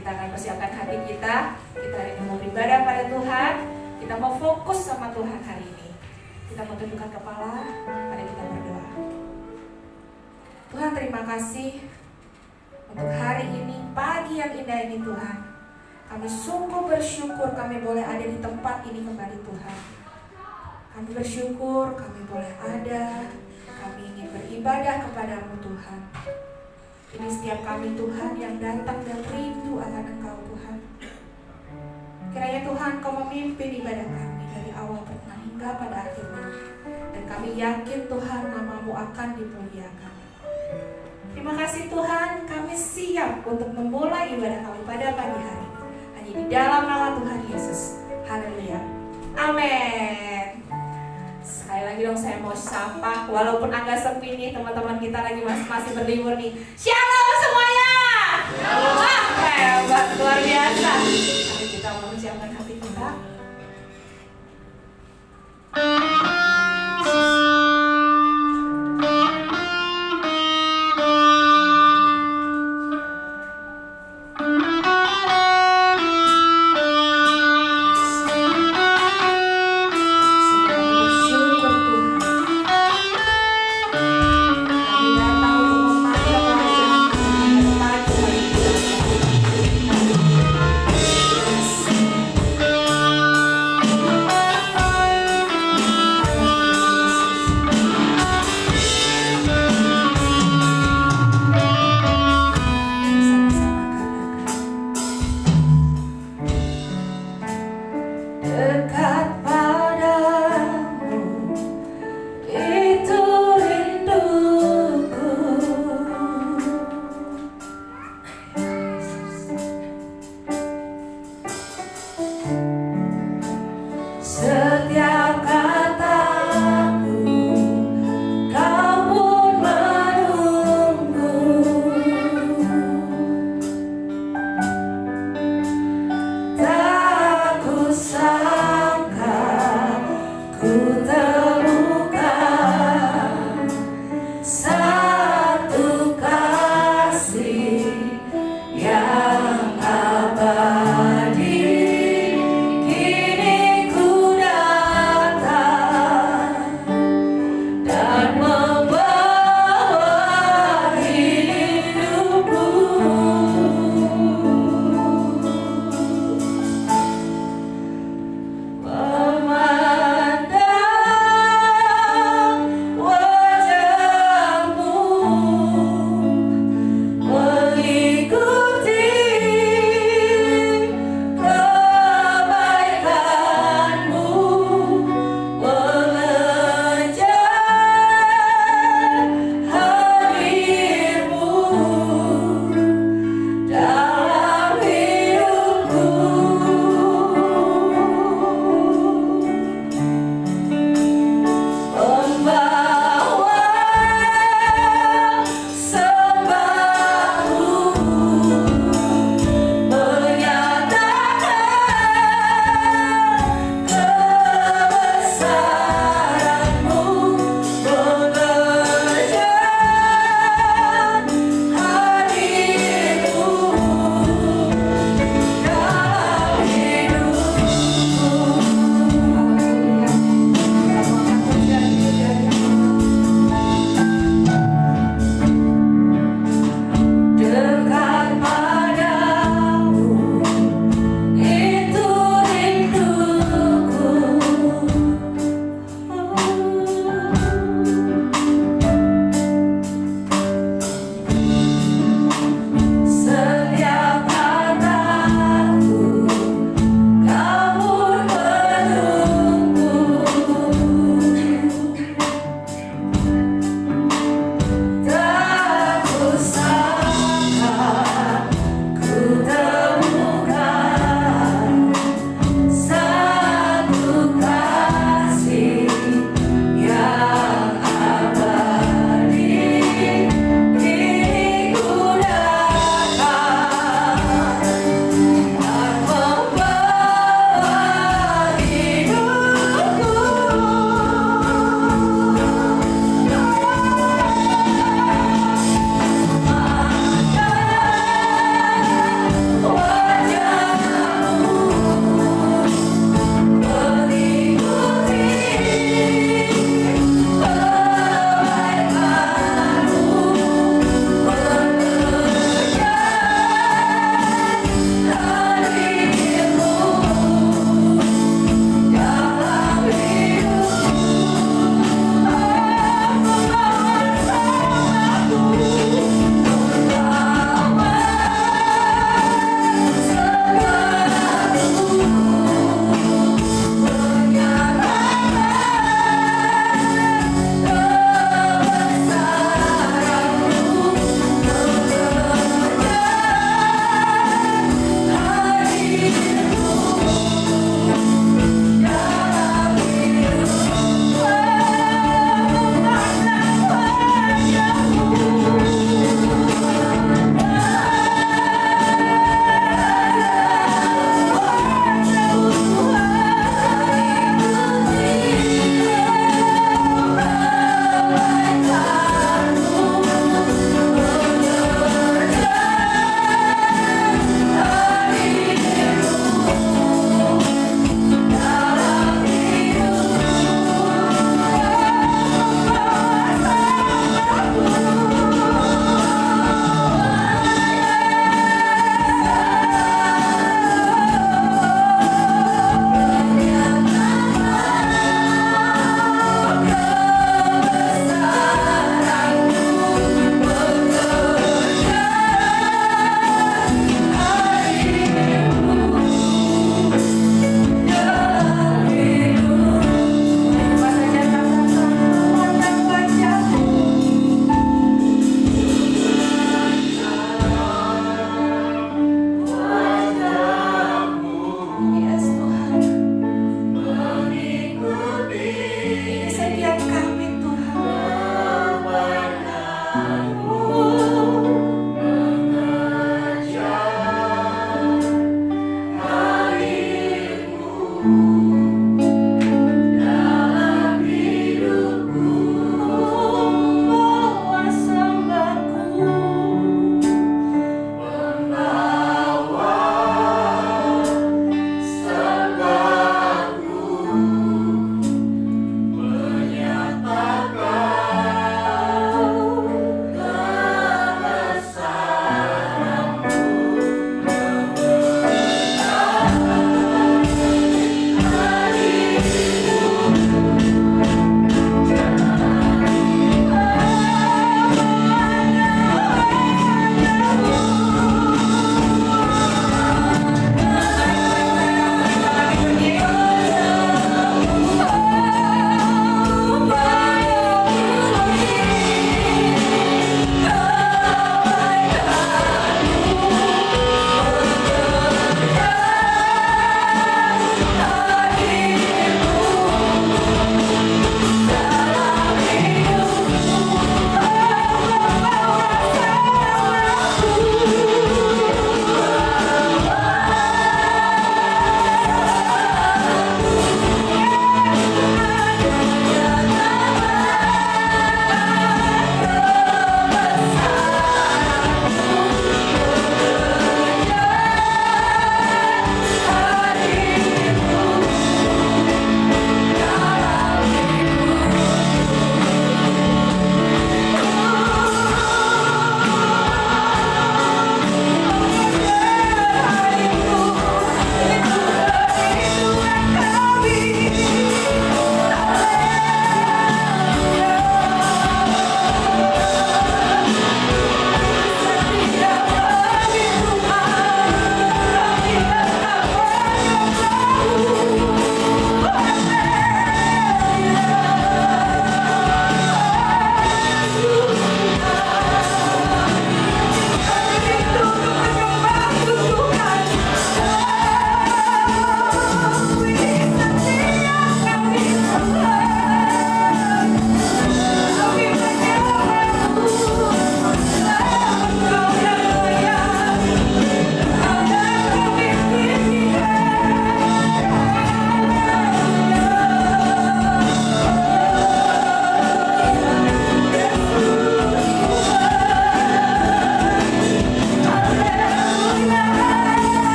Kita akan persiapkan hati kita. Kita hari ini mau beribadah pada Tuhan. Kita mau fokus sama Tuhan hari ini. Kita mau tundukkan kepala. Mari kita berdoa. Tuhan, terima kasih untuk hari ini, pagi yang indah ini Tuhan. Kami sungguh bersyukur kami boleh ada di tempat ini kembali Tuhan. Kami bersyukur kami boleh ada. Kami ingin beribadah kepadamu Tuhan. Ini setiap kami Tuhan yang datang dan rindu akan Engkau Tuhan. Kiranya Tuhan Kau memimpin ibadah kami dari awal pertengahan hingga pada akhirnya. Dan kami yakin Tuhan nama-Mu akan dimuliakan. Terima kasih Tuhan, kami siap untuk memulai ibadah kami pada pagi hari ini. Hanya di dalam nama Tuhan Yesus. Haleluya. Amin. Sekali lagi dong saya mau sapa, walaupun agak sepi nih teman-teman kita lagi masih berlibur nih. Shalom semuanya. Wah, hebat, luar biasa. Mari kita mau menyiapkan hati kita.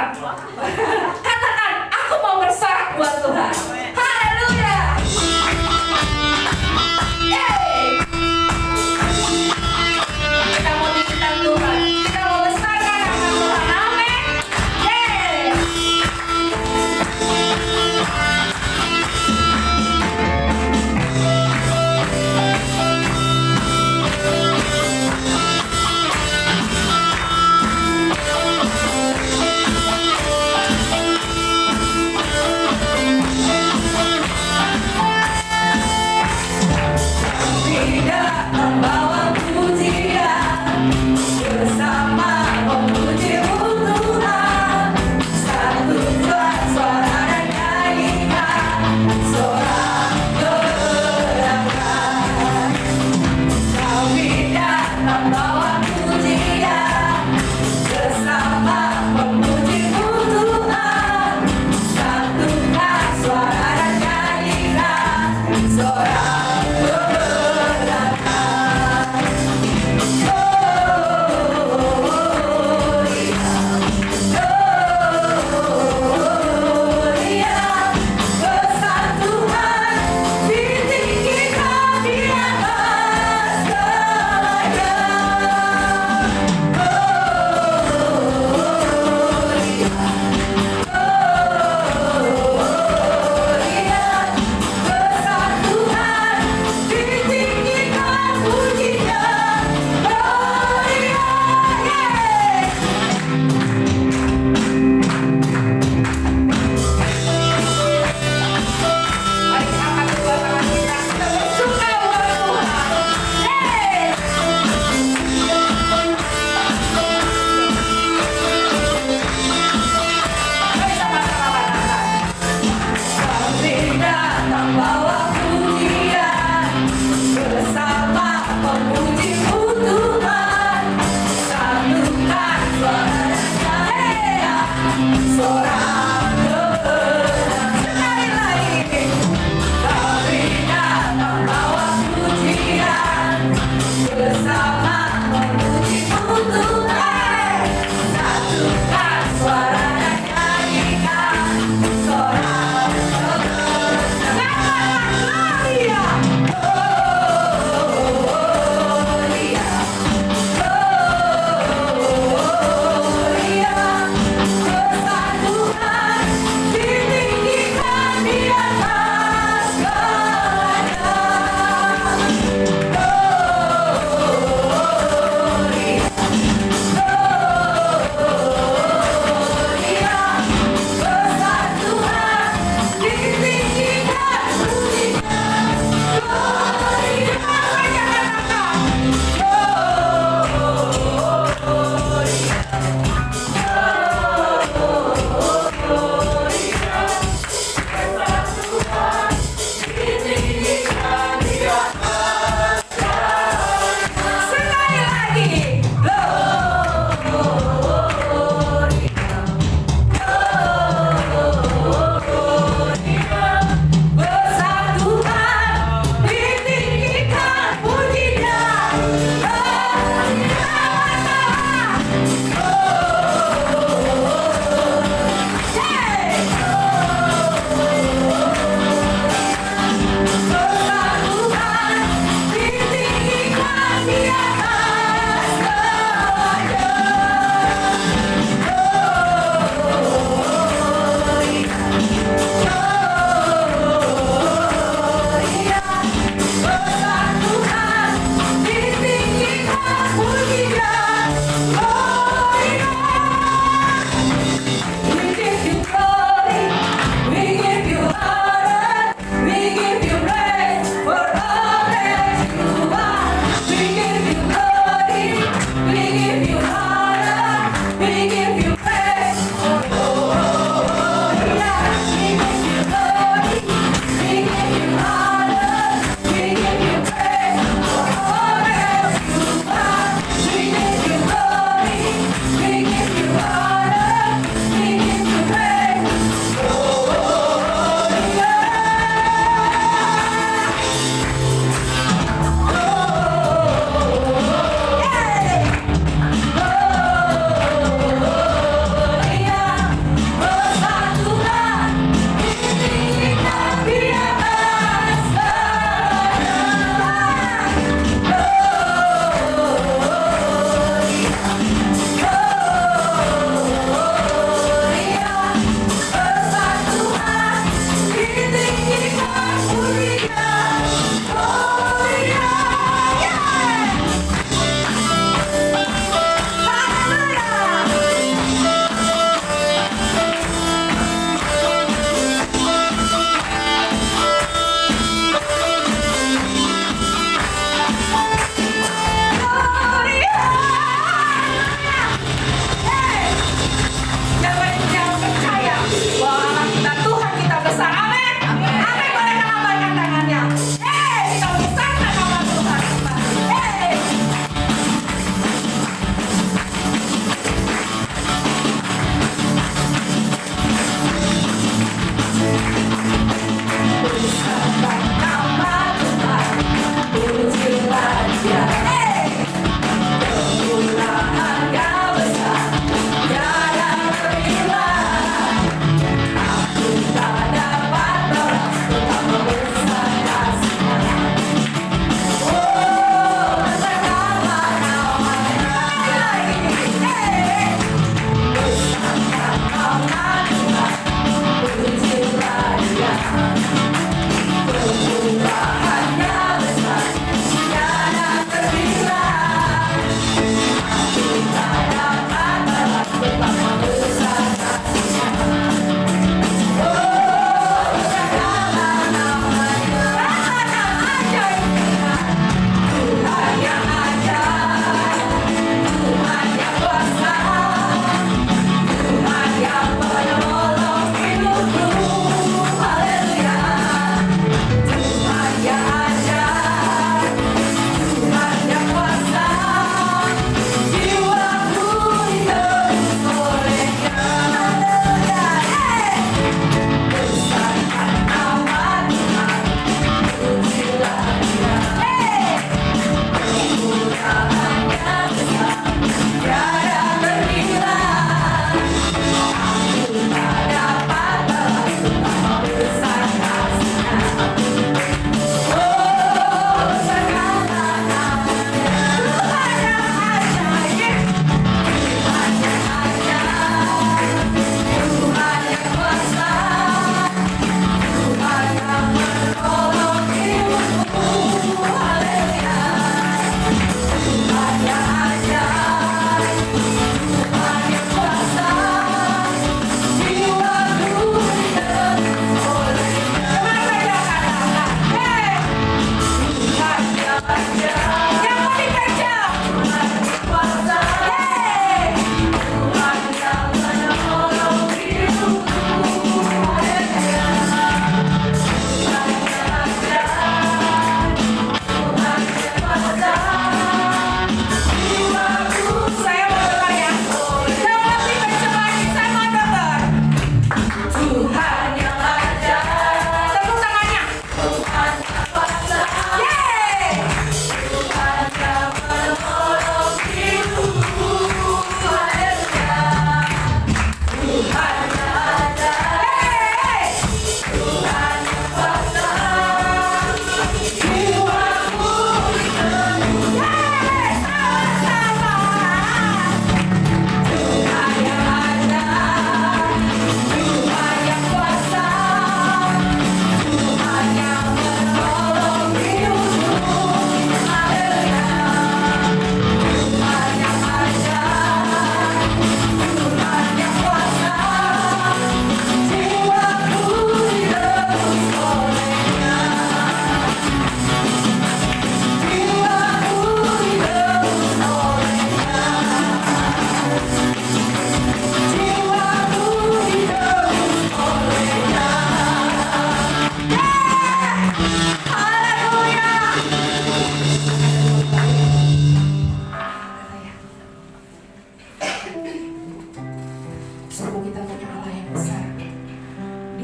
bersorak. Katakan, aku mau bersorak buat Tuhan. Haleluya. Yeay. Kita mau tinggikan Tuhan. Kita mau besarkan nama Tuhan. Amin. Yeay.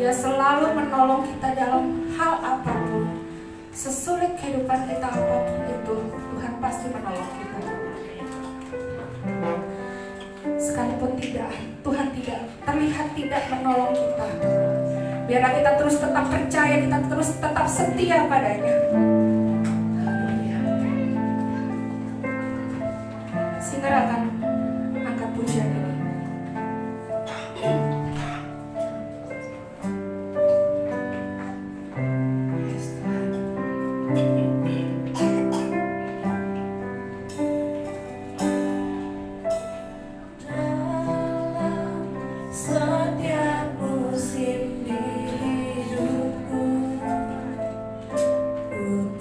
Dia selalu menolong kita dalam hal apapun. Sesulit kehidupan kita apapun itu, Tuhan pasti menolong kita. Sekalipun Tuhan tidak terlihat tidak menolong kita, biarlah kita terus tetap percaya, kita terus tetap setia padanya. Singer akan angkat pujian ini. Setiap musim di hidupku, ku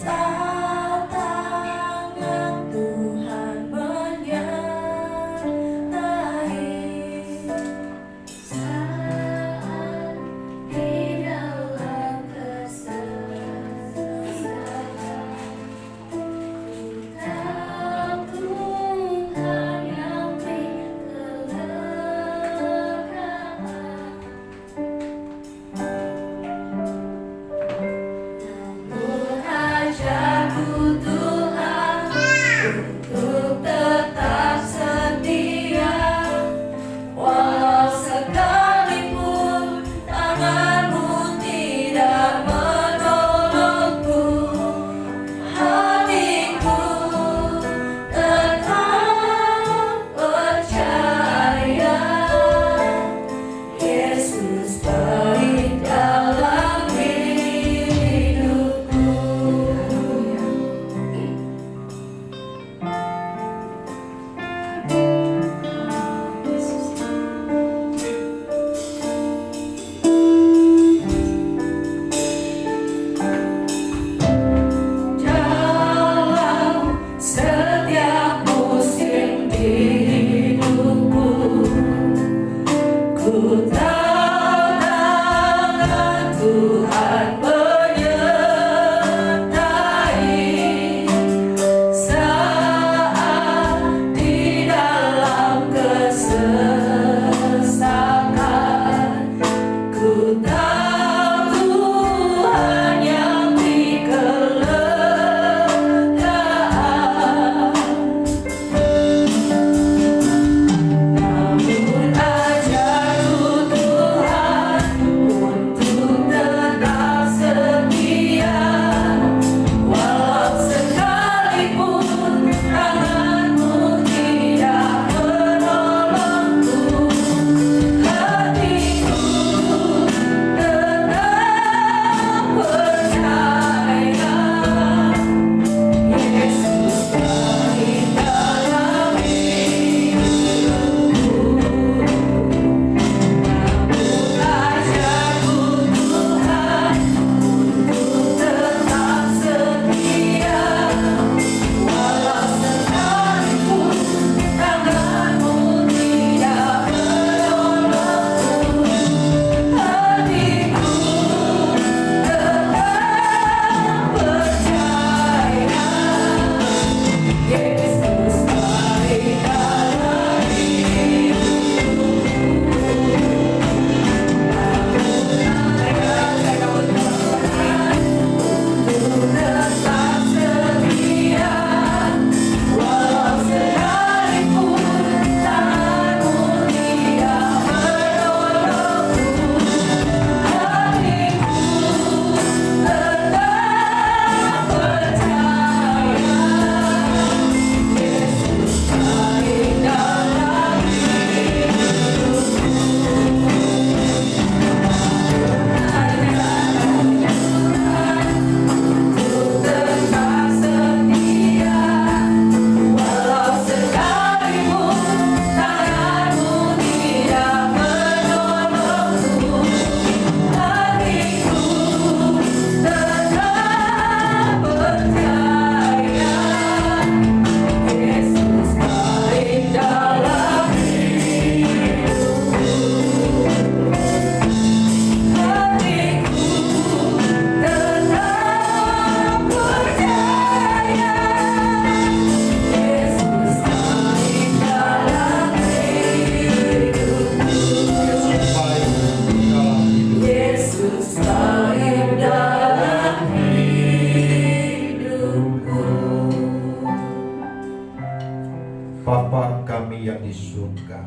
kami yang di surga,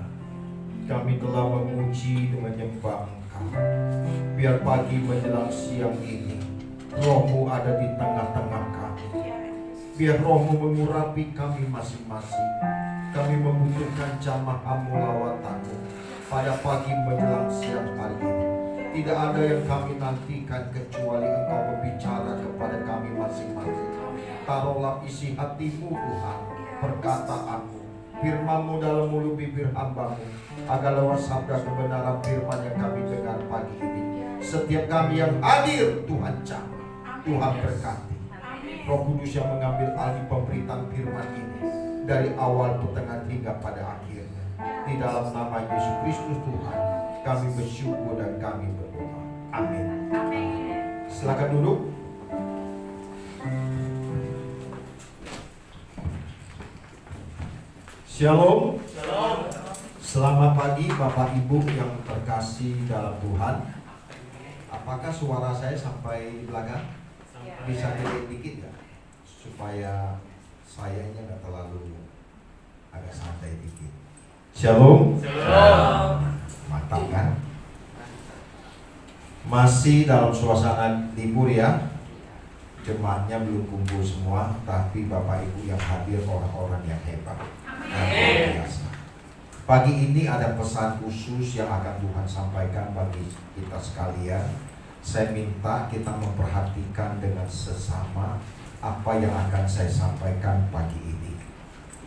kami telah memuji dan menyembah Engkau. Biar pagi menjelang siang ini Roh-Mu ada di tengah-tengah kami. Biar Roh-Mu mengurapi kami masing-masing. Kami membutuhkan jamaah-Mu lawatanmu pada pagi menjelang siang hari ini. Tidak ada yang kami nantikan kecuali Engkau berbicara kepada kami masing-masing. Taruhlah isi hati-Mu Tuhan, perkataan-Mu, firman-Mu dalam mulut bibir hamba-Mu, agar lewat sabda kebenaran firman yang kami dengar pagi ini, setiap kami yang hadir Tuhan jamah, Tuhan berkati. Roh Kudus yang mengambil alih pemberitaan firman ini dari awal, pertengahan hingga pada akhirnya. Di dalam nama Yesus Kristus Tuhan kami bersyukur dan kami berdoa. Amin. Silakan duduk. Shalom. Selamat pagi Bapak Ibu yang terkasih dalam Tuhan. Apakah suara saya sampai belakang? Bisa dikit ya? Supaya sayanya nggak terlalu agak santai dikit. Shalom. Mantap kan? Masih dalam suasana libur ya. Jemaatnya belum kumpul semua, tapi Bapak Ibu yang hadir orang-orang yang hebat. Luar biasa. Pagi ini ada pesan khusus yang akan Tuhan sampaikan bagi kita sekalian. Saya minta kita memperhatikan dengan sesama apa yang akan saya sampaikan pagi ini.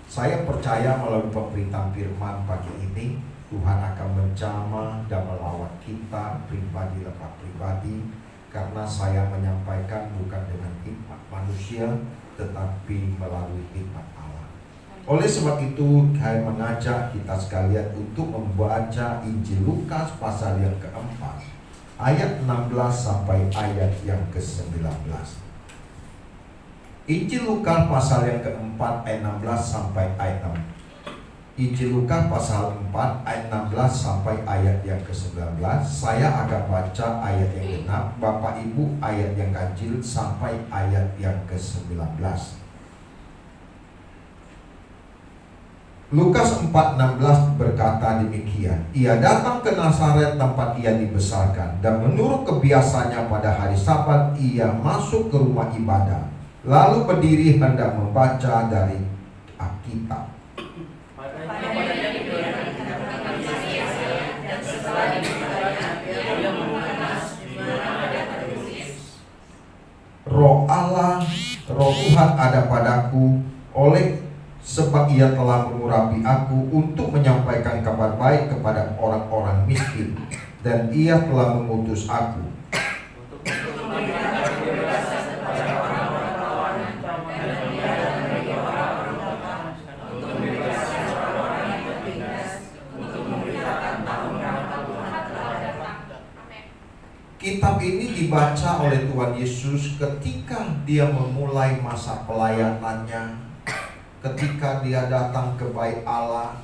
Saya percaya melalui pemberitaan firman pagi ini Tuhan akan menjamah dan melawat kita pribadi lepas pribadi, karena saya menyampaikan bukan dengan hikmat manusia tetapi melalui hikmat Allah. Oleh sebab itu saya mengajak kita sekalian untuk membaca Injil Lukas pasal yang keempat, ayat 16 sampai ayat yang ke-19. Injil Lukas pasal yang keempat ayat 16 sampai ayat 6. Injil Lukas pasal 4 ayat 16 sampai ayat yang ke-19. Saya akan baca ayat yang genap, Bapak Ibu ayat yang ganjil sampai ayat yang ke-19. Lukas 4:16 berkata demikian. Ia datang ke Nazaret tempat ia dibesarkan, dan menurut kebiasaannya pada hari Sabat ia masuk ke rumah ibadah, lalu berdiri hendak membaca dari Alkitab. Roh Allah, Roh Tuhan ada padaku, oleh sebab ia telah mengurapi aku untuk menyampaikan kabar baik kepada orang-orang miskin, dan ia telah mengutus aku Kitab ini dibaca oleh Tuhan Yesus ketika dia memulai masa pelayanannya, ketika dia datang ke bait Allah,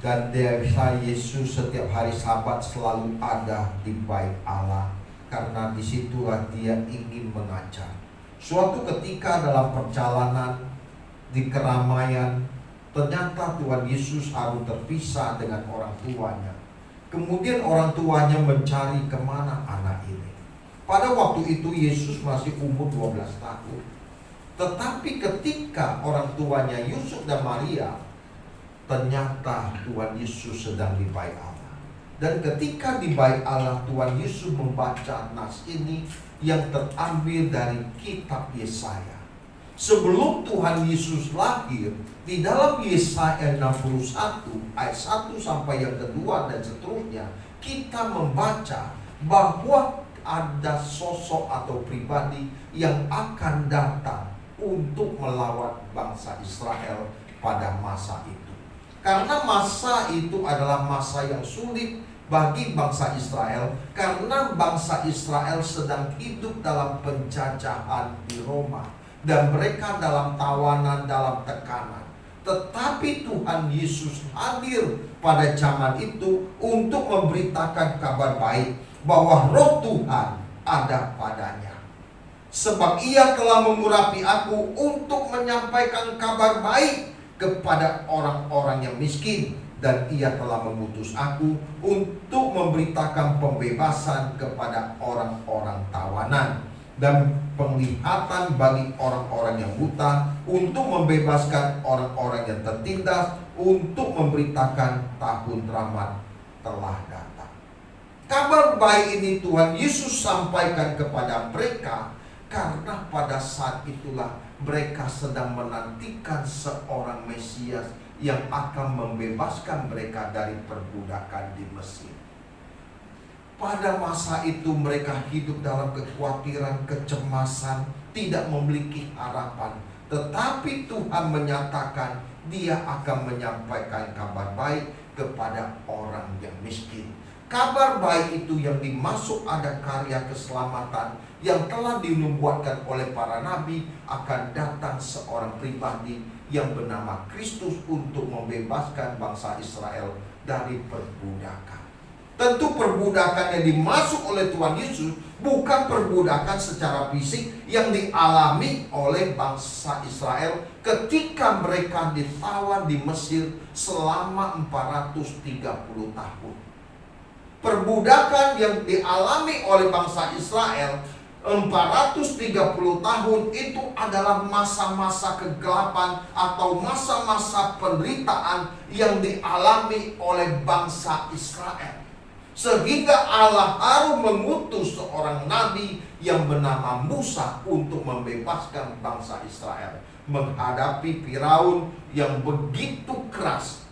dan desa Yesus setiap hari Sabat selalu ada di bait Allah, karena disitulah dia ingin mengajar. Suatu ketika dalam perjalanan di keramaian, ternyata Tuhan Yesus harus terpisah dengan orang tuanya. Kemudian orang tuanya mencari kemana anak ini. Pada waktu itu Yesus masih umur 12 tahun. Tetapi ketika orang tuanya Yusuf dan Maria, ternyata Tuhan Yesus sedang di bait Allah. Dan ketika di bait Allah, Tuhan Yesus membaca nas ini yang terambil dari kitab Yesaya. Sebelum Tuhan Yesus lahir, di dalam Yesaya 61 ayat 1 sampai yang kedua dan seterusnya, kita membaca bahwa ada sosok atau pribadi yang akan datang untuk melawat bangsa Israel pada masa itu. Karena masa itu adalah masa yang sulit bagi bangsa Israel, karena bangsa Israel sedang hidup dalam penjajahan di Roma, dan mereka dalam tawanan, dalam tekanan. Tetapi Tuhan Yesus hadir pada zaman itu untuk memberitakan kabar baik bahwa Roh Tuhan ada padanya. Sebab ia telah mengurapi aku untuk menyampaikan kabar baik kepada orang-orang yang miskin, dan Ia telah mengutus aku untuk memberitakan pembebasan kepada orang-orang tawanan dan penglihatan bagi orang-orang yang buta, untuk membebaskan orang-orang yang tertindas, untuk memberitakan tahun rahmat telah datang. Kabar baik ini Tuhan Yesus sampaikan kepada mereka karena pada saat itulah mereka sedang menantikan seorang Mesias yang akan membebaskan mereka dari perbudakan di Mesir. Pada masa itu mereka hidup dalam kekhawatiran, kecemasan, tidak memiliki harapan. Tetapi Tuhan menyatakan Dia akan menyampaikan kabar baik kepada orang yang miskin. Kabar baik itu yang dimaksud ada karya keselamatan yang telah dinubuatkan oleh para nabi, akan datang seorang pribadi yang bernama Kristus untuk membebaskan bangsa Israel dari perbudakan. Tentu perbudakan yang dimaksud oleh Tuhan Yesus bukan perbudakan secara fisik yang dialami oleh bangsa Israel ketika mereka ditawan di Mesir selama 430 tahun. Perbudakan yang dialami oleh bangsa Israel 430 tahun itu adalah masa-masa kegelapan atau masa-masa penderitaan yang dialami oleh bangsa Israel. Sehingga Allah harus mengutus seorang nabi yang bernama Musa untuk membebaskan bangsa Israel menghadapi Firaun yang begitu keras,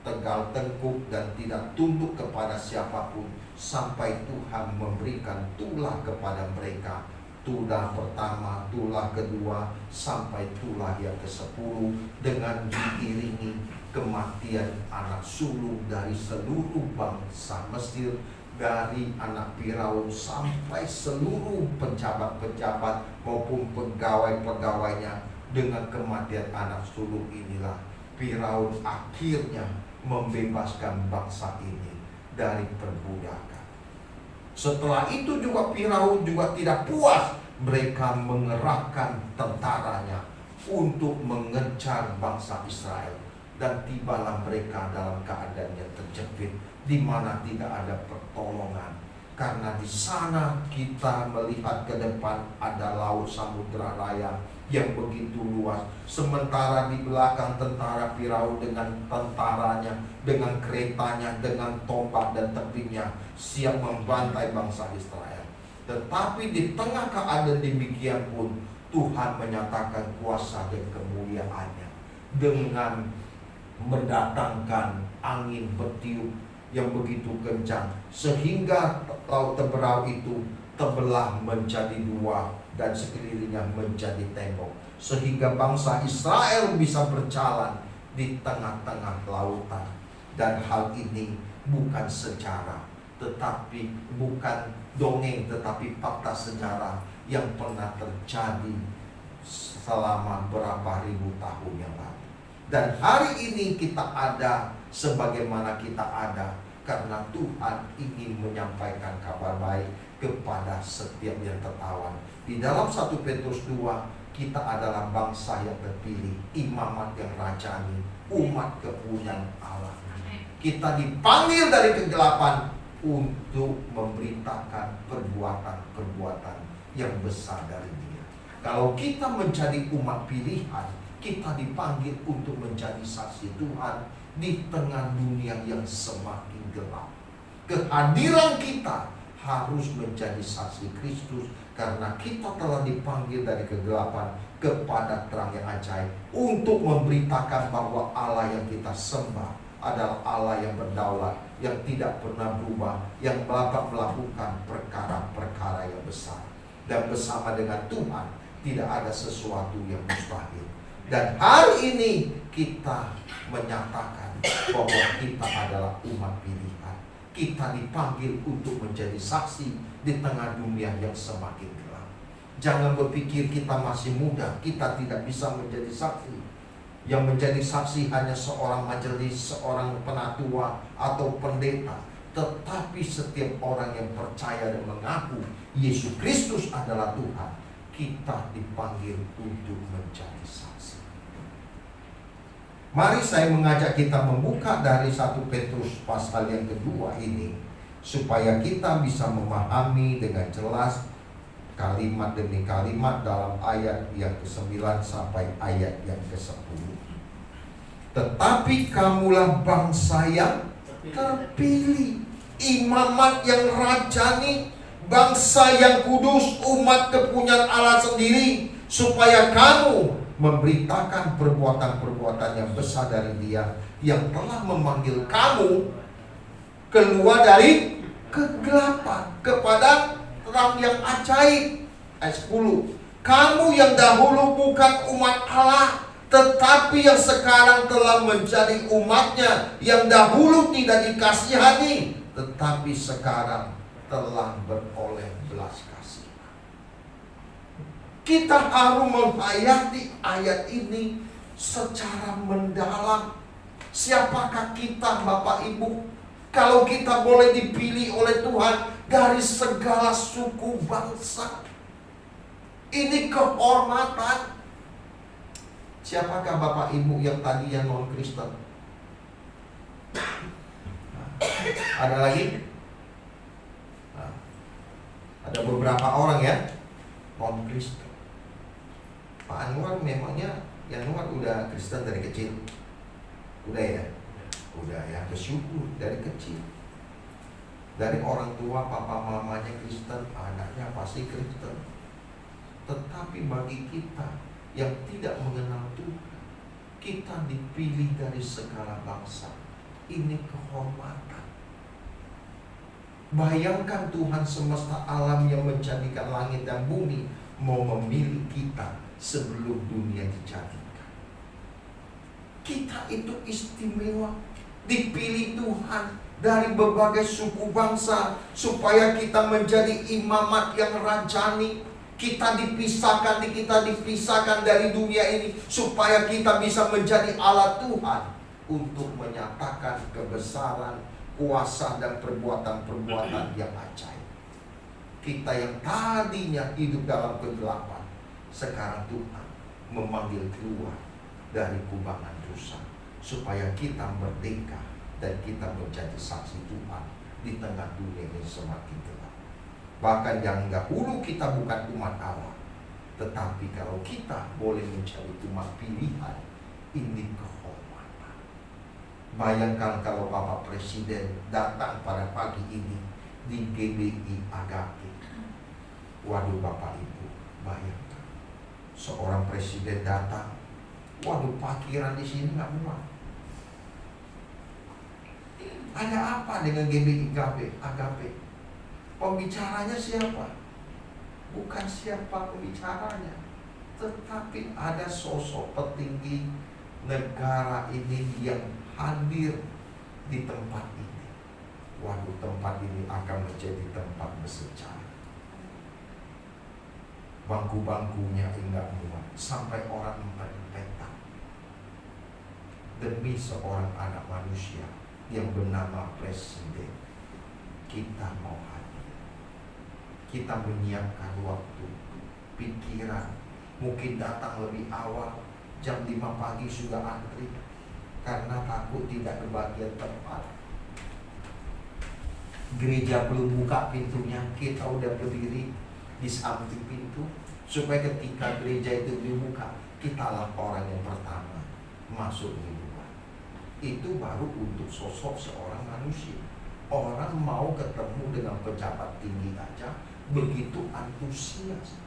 tegal tengkuk dan tidak tunduk kepada siapapun, sampai Tuhan memberikan tulah kepada mereka. Tulah pertama, tulah kedua, sampai tulah yang ke-10, dengan diiringi kematian anak sulung dari seluruh bangsa Mesir, dari anak Firaun sampai seluruh pejabat-pejabat maupun pegawai-pegawainya. Dengan kematian anak sulung inilah Firaun akhirnya membebaskan bangsa ini dari perbudakan. Setelah itu juga Firaun juga tidak puas, mereka mengerahkan tentaranya untuk mengejar bangsa Israel, dan tibalah mereka dalam keadaan yang terjepit, di mana tidak ada pertolongan. Karena di sana kita melihat ke depan ada laut Samudra Raya yang begitu luas, sementara di belakang tentara Firaun dengan tentaranya, dengan keretanya, dengan tombak dan tebingnya siap membantai bangsa Israel. Tetapi di tengah keadaan demikian pun Tuhan menyatakan kuasa dan kemuliaannya dengan mendatangkan angin bertiup yang begitu kencang, sehingga laut Teberau itu terbelah menjadi dua dan sekelilingnya menjadi tembok, sehingga bangsa Israel bisa berjalan di tengah-tengah lautan. Dan hal ini bukan sejarah, tetapi bukan dongeng, tetapi fakta sejarah yang pernah terjadi selama berapa ribu tahun yang lalu. Dan hari ini kita ada sebagaimana kita ada karena Tuhan ingin menyampaikan kabar baik kepada setiap yang tertawan. Di dalam 1 Petrus 2, kita adalah bangsa yang terpilih, imamat yang rajani, umat kepunyaan Allah. Kita dipanggil dari kegelapan untuk memberitakan perbuatan-perbuatan yang besar dari Dia. Kalau kita menjadi umat pilihan, kita dipanggil untuk menjadi saksi Tuhan di tengah dunia yang semakin gelap. Kehadiran kita harus menjadi saksi Kristus, karena kita telah dipanggil dari kegelapan kepada terang yang ajaib, untuk memberitakan bahwa Allah yang kita sembah adalah Allah yang berdaulat, yang tidak pernah berubah, yang dapat melakukan perkara-perkara yang besar. Dan bersama dengan Tuhan tidak ada sesuatu yang mustahil. Dan hari ini kita menyatakan bahwa kita adalah umat pilihan. Kita dipanggil untuk menjadi saksi di tengah dunia yang semakin gelap. Jangan berpikir kita masih muda, kita tidak bisa menjadi saksi. Yang menjadi saksi hanya seorang majelis, seorang penatua atau pendeta. Tetapi setiap orang yang percaya dan mengaku Yesus Kristus adalah Tuhan, kita dipanggil untuk menjadi saksi. Mari saya mengajak kita membuka dari 1 Petrus pasal yang kedua ini, supaya kita bisa memahami dengan jelas kalimat demi kalimat dalam ayat yang ke-9 sampai ayat yang ke-10. Tetapi kamulah bangsa yang terpilih, imamat yang rajani, bangsa yang kudus, umat kepunyaan Allah sendiri, supaya kamu memberitakan perbuatan-perbuatan yang besar dari Dia yang telah memanggil kamu keluar dari kegelapan kepada terang yang ajaib. Ayat 10. Kamu yang dahulu bukan umat Allah, tetapi yang sekarang telah menjadi umatnya, yang dahulu tidak dikasihani, tetapi sekarang telah beroleh belas kasih. Kita harus menghayati ayat ini secara mendalam. Siapakah kita, Bapak Ibu? Kalau kita boleh dipilih oleh Tuhan dari segala suku bangsa, ini kehormatan. Siapakah Bapak Ibu yang tadinya non-Kristen? Ada lagi? Ada beberapa orang ya non-Kristen. Pak Anwar memangnya Anwar udah Kristen dari kecil? Udah ya? Udah ya, bersyukur dari kecil. Dari orang tua, papa mamanya Kristen, anaknya pasti Kristen. Tetapi bagi kita yang tidak mengenal Tuhan, kita dipilih dari segala bangsa. Ini kehormatan. Bayangkan Tuhan semesta alam yang menjadikan langit dan bumi mau memilih kita sebelum dunia dijadikan. Kita itu istimewa, dipilih Tuhan dari berbagai suku bangsa supaya kita menjadi imamat yang rajani. Kita dipisahkan dari dunia ini supaya kita bisa menjadi alat Tuhan untuk menyatakan kebesaran, kuasa dan perbuatan-perbuatan yang ajaib. Kita yang tadinya hidup dalam kegelapan, sekarang Tuhan memanggil keluar dari kubangan dosa supaya kita merdeka dan kita menjadi saksi Tuhan di tengah dunia yang semakin gelap. Bahkan yang dahulu kita bukan umat Allah, tetapi kalau kita boleh menjadi umat pilihan, ini kehormatan. Bayangkan kalau Bapak Presiden datang pada pagi ini di GBI Agape. Waduh Bapak Ibu, bayangkan seorang presiden datang. Waduh, parkiran di sini nggak muat. Ada apa dengan GBI Agape? Pembicaranya siapa? Bukan siapa pembicaranya, tetapi ada sosok petinggi negara ini yang hadir di tempat ini. Waduh, tempat ini akan menjadi tempat bersejarah. Bangku-bangkunya enggak muat, sampai orang mempetak demi seorang anak manusia yang bernama Presiden. Kita mau hadir. Kita menyiapkan waktu, pikiran, mungkin datang lebih awal, jam 5 pagi sudah antri, karena takut tidak kebagian tempat. Gereja belum buka pintunya, kita udah berdiri di samping pintu, supaya ketika gereja itu dibuka, kitalah orang yang pertama masuk di luar. Itu baru untuk sosok seorang manusia. Orang mau ketemu dengan pejabat tinggi aja begitu antusias.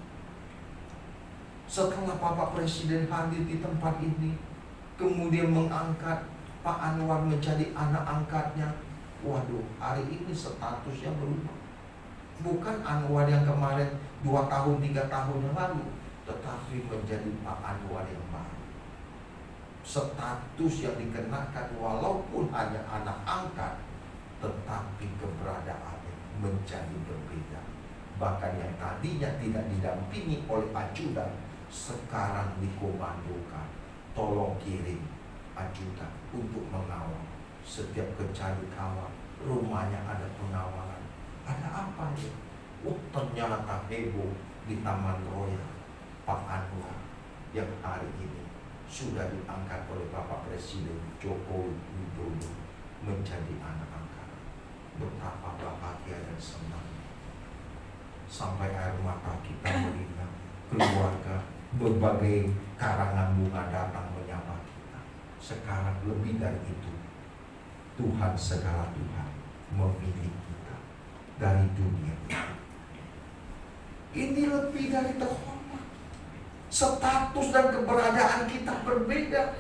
Setelah Bapak Presiden hadir di tempat ini, kemudian mengangkat Pak Anwar menjadi anak angkatnya. Waduh, hari ini statusnya berubah. Bukan Anwar yang kemarin 2 tahun, 3 tahun yang lalu, tetapi menjadi Pak Anwar yang baru. Status yang dikenakan walaupun hanya anak angkat, tetapi keberadaannya menjadi berbeda. Bahkan yang tadinya tidak didampingi oleh ajudan, sekarang dikomandokan. Tolong kirim ajudan untuk mengawal. Setiap kecapi kawal, rumahnya ada pengawalan. Ada apa ya? Oh, ternyata heboh di Taman Royal Pak Anwar yang hari ini sudah diangkat oleh Bapak Presiden Joko Widodo menjadi anak angkat. Betapa bahagia dan senang. Sampai air mata kita merinang. Keluarga, berbagai karangan bunga datang menyapa kita. Sekarang lebih dari itu, Tuhan segala Tuhan memilih kita dari dunia ini. Ini lebih dari terhormat. Status dan keberadaan kita berbeda.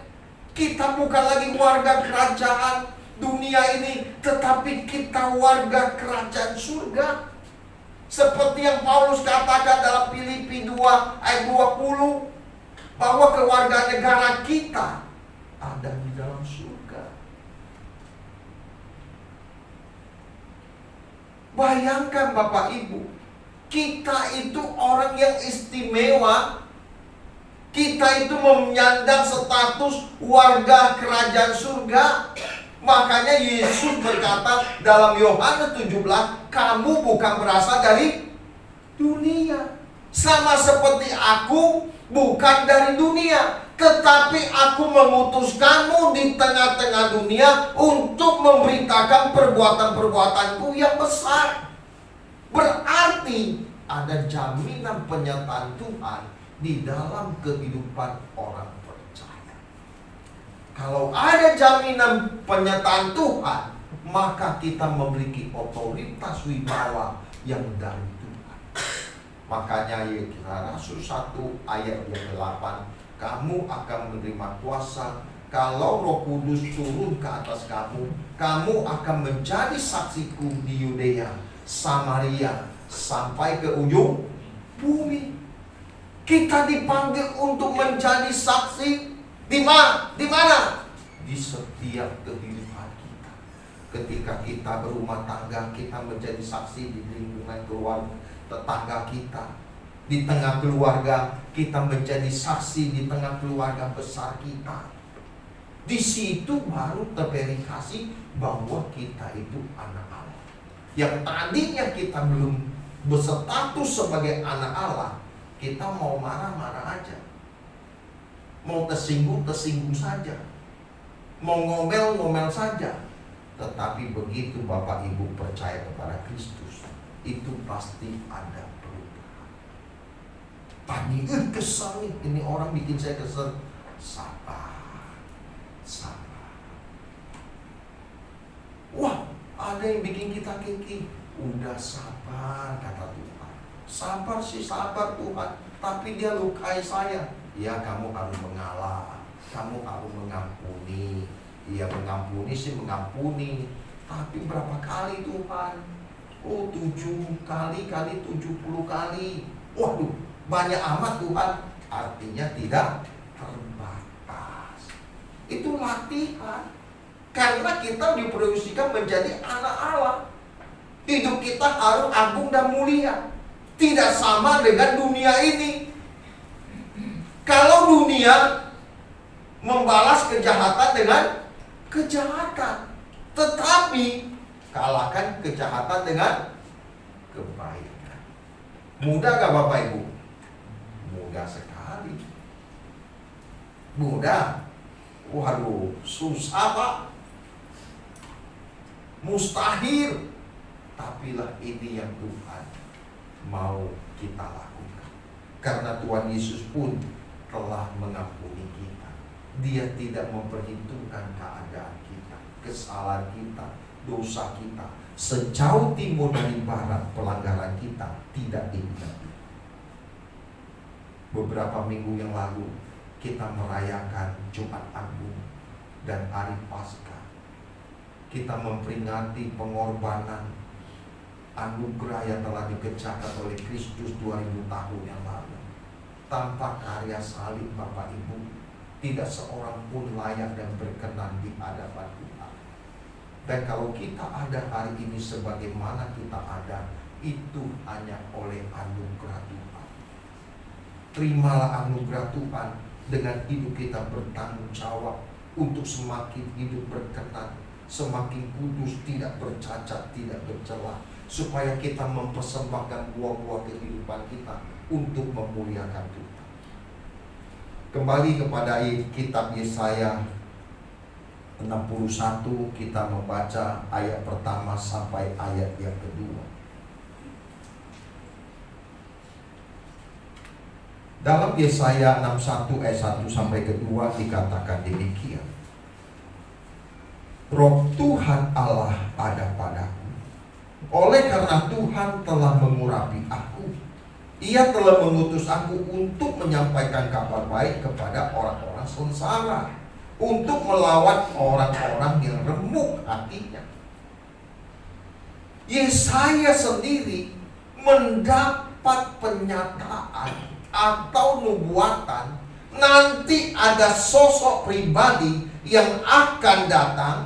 Kita bukan lagi warga kerajaan dunia ini, tetapi kita warga kerajaan surga. Seperti yang Paulus katakan dalam Filipi 2 ayat 20, bahwa kewarganegara kita ada di dalam surga. Bayangkan Bapak Ibu, kita itu orang yang istimewa. Kita itu menyandang status warga kerajaan surga. Makanya Yesus berkata dalam Yohanes 17, kamu bukan berasal dari dunia. Sama seperti aku bukan dari dunia, tetapi aku mengutus kamu di tengah-tengah dunia untuk memberitakan perbuatan-perbuatanku yang besar. Berarti ada jaminan penyertaan Tuhan di dalam kehidupan orang percaya. Kalau ada jaminan penyertaan Tuhan, maka kita memiliki otoritas wibawa yang dari Tuhan. Makanya Kisah Rasul 1 ayat yang 8, kamu akan menerima kuasa kalau Roh Kudus turun ke atas kamu. Kamu akan menjadi saksiku di Yudea, Samaria, sampai ke ujung bumi. Kita dipanggil untuk menjadi saksi di mana? Di mana? Di setiap kehidupan kita. Ketika kita berumah tangga, kita menjadi saksi di lingkungan keluarga tetangga kita. Di tengah keluarga, kita menjadi saksi di tengah keluarga besar kita. Di situ baru terverifikasi bahwa kita itu anak Allah. Yang tadinya kita belum berstatus sebagai anak Allah, kita mau marah-marah aja, mau tersinggung saja, mau ngomel saja. Tetapi begitu Bapak Ibu percaya kepada Kristus, itu pasti ada perubahan. Tadi kesel nih, ini orang bikin saya kesel. Sabar. Wah, ada yang bikin kita kiki. Udah sabar, kata Tuhan. Sabar sih, sabar Tuhan, tapi dia lukai saya. Ya, kamu harus mengalah, kamu harus mengampuni. Ya, mengampuni sih mengampuni, tapi berapa kali Tuhan? Oh, 7 kali, 70 kali. Waduh, banyak amat Tuhan. Artinya tidak terbatas. Itu latihan. Karena kita diproduksikan menjadi anak Allah. Hidup kita harus agung dan mulia. Tidak sama dengan dunia ini. Kalau dunia membalas kejahatan dengan kejahatan, tetapi kalahkan kejahatan dengan kebaikan. Mudah gak Bapak Ibu? Mudah sekali. Mudah. Waduh, susah Pak. Mustahil. Tapi lah ini yang Tuhan mau kita lakukan. Karena Tuhan Yesus pun telah mengampuni kita. Dia tidak memperhitungkan keadaan kita, kesalahan kita, dosa kita. Sejauh timur dari barat, pelanggaran kita tidak diingat. Beberapa minggu yang lalu kita merayakan Jumat Agung dan Hari Paskah. Kita memperingati pengorbanan anugerah yang telah dikerjakan oleh Kristus 2000 tahun yang lalu. Tanpa karya salib Bapak Ibu, tidak seorang pun layak dan berkenan di hadapan Tuhan. Dan kalau kita ada hari ini sebagaimana kita ada, itu hanya oleh anugerah Tuhan. Terimalah anugerah Tuhan dengan hidup kita bertanggung jawab untuk semakin hidup berkenan, semakin kudus, tidak bercacat, tidak bercela, supaya kita mempersembahkan buah-buah kehidupan kita untuk memuliakan Tuhan. Kembali kepada kitab Yesaya 61, kita membaca ayat pertama sampai ayat yang kedua. Dalam Yesaya 61 ayat 1 sampai kedua dikatakan demikian. Roh Tuhan Allah ada padaku, oleh karena Tuhan telah mengurapi aku. Ia telah mengutus aku untuk menyampaikan kabar baik kepada orang-orang sengsara, untuk melawat orang-orang yang remuk hatinya. Yesaya sendiri mendapat penyataan atau nubuatan nanti ada sosok pribadi yang akan datang.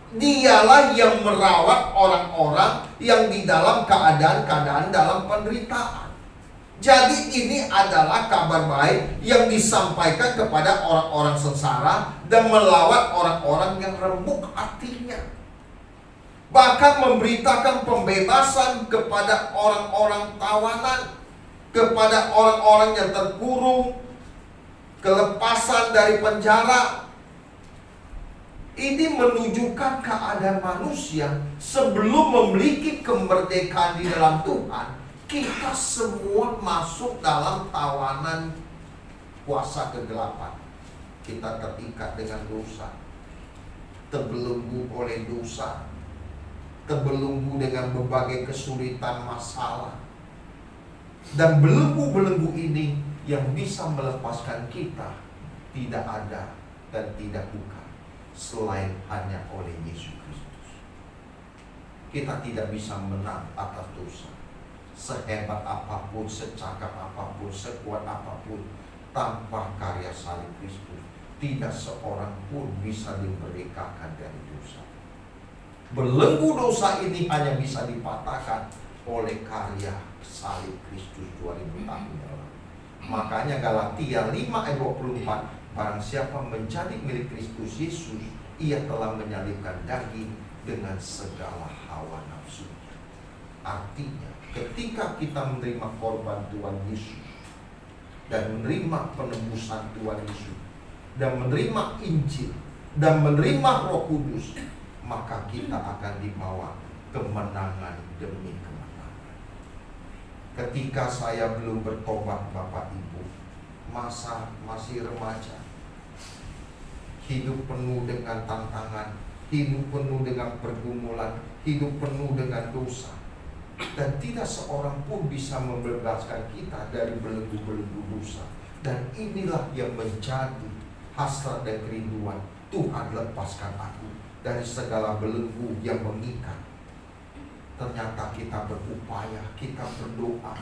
Dialah yang merawat orang-orang yang di dalam keadaan-keadaan dalam penderitaan. Jadi ini adalah kabar baik yang disampaikan kepada orang-orang sengsara dan melawat orang-orang yang remuk hatinya. Bahkan memberitakan pembebasan kepada orang-orang tawanan, kepada orang-orang yang terkurung, kelepasan dari penjara. Ini menunjukkan keadaan manusia sebelum memiliki kemerdekaan di dalam Tuhan. Kita semua masuk dalam tawanan kuasa kegelapan. Kita terikat dengan dosa, terbelenggu oleh dosa, terbelenggu dengan berbagai kesulitan masalah. Dan belenggu-belenggu ini yang bisa melepaskan kita tidak ada dan tidak bukan selain hanya oleh Yesus Kristus. Kita tidak bisa menang atas dosa. Sehebat apapun, secakap apapun, sekuat apapun, tanpa karya salib Kristus, tidak seorang pun bisa dimerdekakan dari dosa. Belenggu dosa ini hanya bisa dipatahkan oleh karya salib Kristus 2000 tahun yang lalu. Makanya Galatia 5 ayat 24, barang siapa menjadi milik Kristus Yesus, ia telah menyalibkan daging dengan segala hawa nafsunya. Artinya, ketika kita menerima korban Tuhan Yesus dan menerima penebusan Tuhan Yesus dan menerima Injil dan menerima Roh Kudus, maka kita akan dibawa kemenangan demi kemenangan. Ketika saya belum bertobat, Bapak Ibu, masih remaja, hidup penuh dengan tantangan, hidup penuh dengan pergumulan, hidup penuh dengan dosa. Dan tidak seorang pun bisa membebaskan kita dari belenggu-belenggu dosa. Dan inilah yang menjadi hasrat dan kerinduan. Tuhan, lepaskan aku dari segala belenggu yang mengikat. Ternyata kita berupaya, kita berdoa.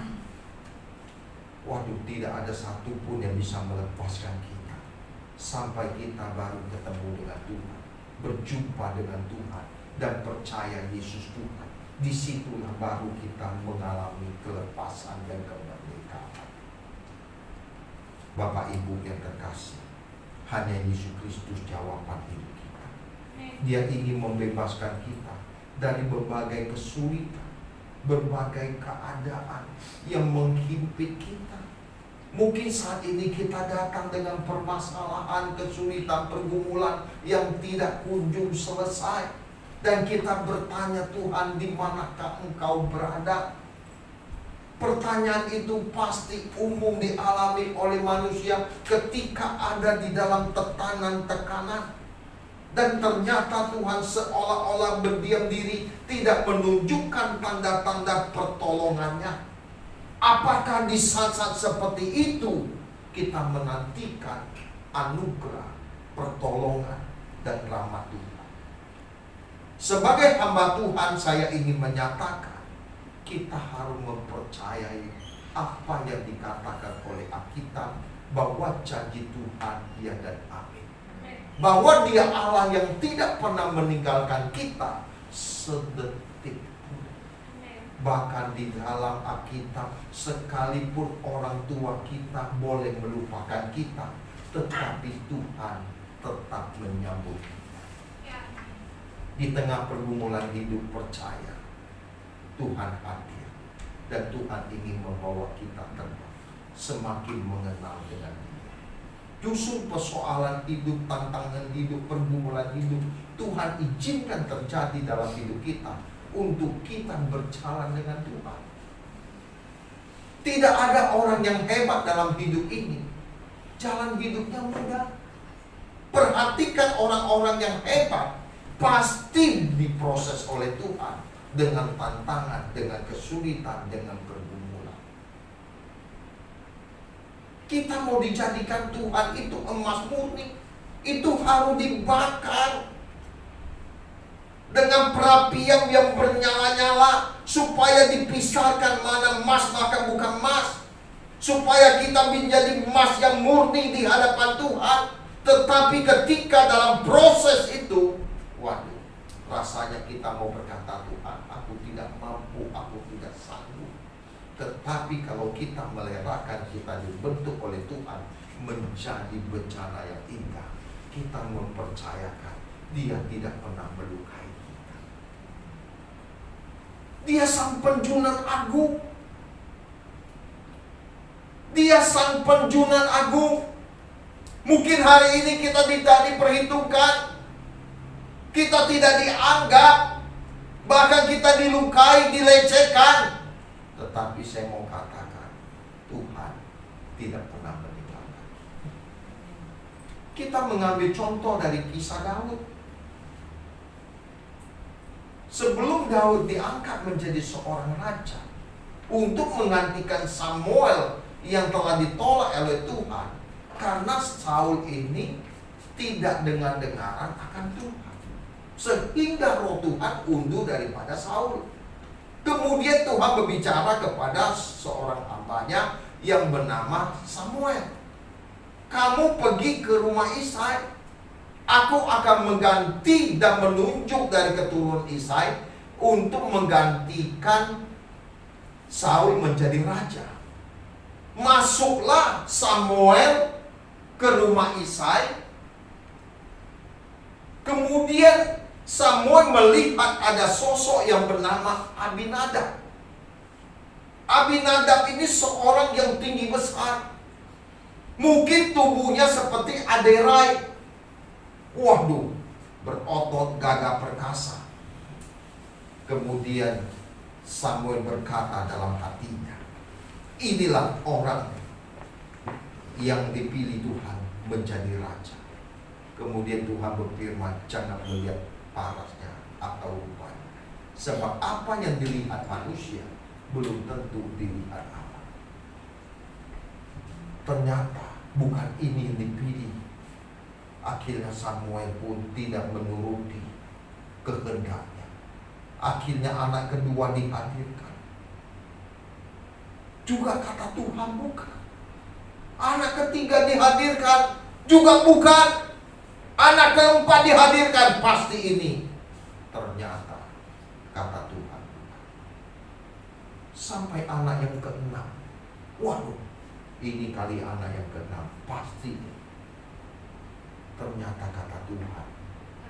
Waduh, tidak ada satupun yang bisa melepaskan kita. Sampai kita baru ketemu dengan Tuhan, berjumpa dengan Tuhan, dan percaya Yesus Tuhan. Disitulah baru kita mengalami kelepasan dan kemerdekaan. Bapak Ibu yang terkasih, hanya Yesus Kristus jawaban hidup kita. Dia ingin membebaskan kita dari berbagai kesulitan, berbagai keadaan yang menghimpit kita. Mungkin saat ini kita datang dengan permasalahan, kesulitan, pergumulan yang tidak kunjung selesai. Dan kita bertanya, Tuhan, di manakah Engkau berada? Pertanyaan itu pasti umum dialami oleh manusia ketika ada di dalam tekanan. Dan ternyata Tuhan seolah-olah berdiam diri, tidak menunjukkan tanda-tanda pertolongannya. Apakah di saat-saat seperti itu kita menantikan anugerah, pertolongan, dan rahmat Tuhan? Sebagai hamba Tuhan, saya ingin menyatakan kita harus mempercayai apa yang dikatakan oleh Alkitab, bahwa janji Tuhan ya dan amin. Bahwa Dia Allah yang tidak pernah meninggalkan kita sedetik pun. Bahkan di dalam Alkitab, sekalipun orang tua kita boleh melupakan kita, tetapi Tuhan tetap menyambut kita. Di tengah pergumulan hidup, percaya Tuhan hadir, dan Tuhan ingin membawa kita terbang semakin mengenal dengan Dia. Justru persoalan hidup, tantangan hidup, pergumulan hidup, Tuhan izinkan terjadi dalam hidup kita untuk kita berjalan dengan Tuhan. Tidak ada orang yang hebat dalam hidup ini jalan hidupnya mudah. Perhatikan orang-orang yang hebat, pasti diproses oleh Tuhan dengan tantangan, dengan kesulitan, dengan pergumulan. Kita mau dijadikan Tuhan itu emas murni, itu harus dibakar dengan perapian yang bernyala-nyala, supaya dipisahkan mana emas maka bukan emas, supaya kita menjadi emas yang murni di hadapan Tuhan. Tetapi ketika dalam proses itu, waduh, rasanya kita mau berkata, Tuhan, aku tidak mampu, aku tidak sanggup. Tetapi kalau kita melerakan, kita dibentuk oleh Tuhan menjadi bencana yang indah, kita mempercayakan Dia tidak pernah melukai kita. Dia sang penjunan agung. Dia sang penjunan agung. Mungkin hari ini kita tidak diperhitungkan, kita tidak dianggap, bahkan kita dilukai, dilecehkan. Tetapi saya mau katakan, Tuhan tidak pernah meninggalkan. Kita mengambil contoh dari kisah Daud. Sebelum Daud diangkat menjadi seorang raja untuk menggantikan Samuel yang telah ditolak oleh Tuhan, karena Saul ini tidak dengar-dengaran akan Tuhan, sehingga roh Tuhan undur daripada Saul. Kemudian Tuhan berbicara kepada seorang hambanya yang bernama Samuel. Kamu pergi ke rumah Isai, aku akan mengganti dan menunjuk dari keturunan Isai untuk menggantikan Saul menjadi raja. Masuklah Samuel ke rumah Isai. Kemudian Samuel melihat ada sosok yang bernama Abinadab. Abinadab ini seorang yang tinggi besar, mungkin tubuhnya seperti Aderai. Waduh, berotot, gagah perkasa. Kemudian Samuel berkata dalam hatinya, inilah orang yang dipilih Tuhan menjadi raja. Kemudian Tuhan berfirman, jangan melihat parasnya atau rupanya, sebab apa yang dilihat manusia belum tentu dilihat Allah. Ternyata bukan ini yang dipilih. Akhirnya Samuel pun tidak menuruti kehendaknya. Akhirnya anak kedua dihadirkan. Juga kata Tuhan bukan. Anak ketiga dihadirkan, juga bukan. Anak keempat dihadirkan, pasti ini. Ternyata kata Tuhan bukan. Sampai anak yang keenam, waduh, ini kali anak yang keenam, pasti. Ternyata kata Tuhan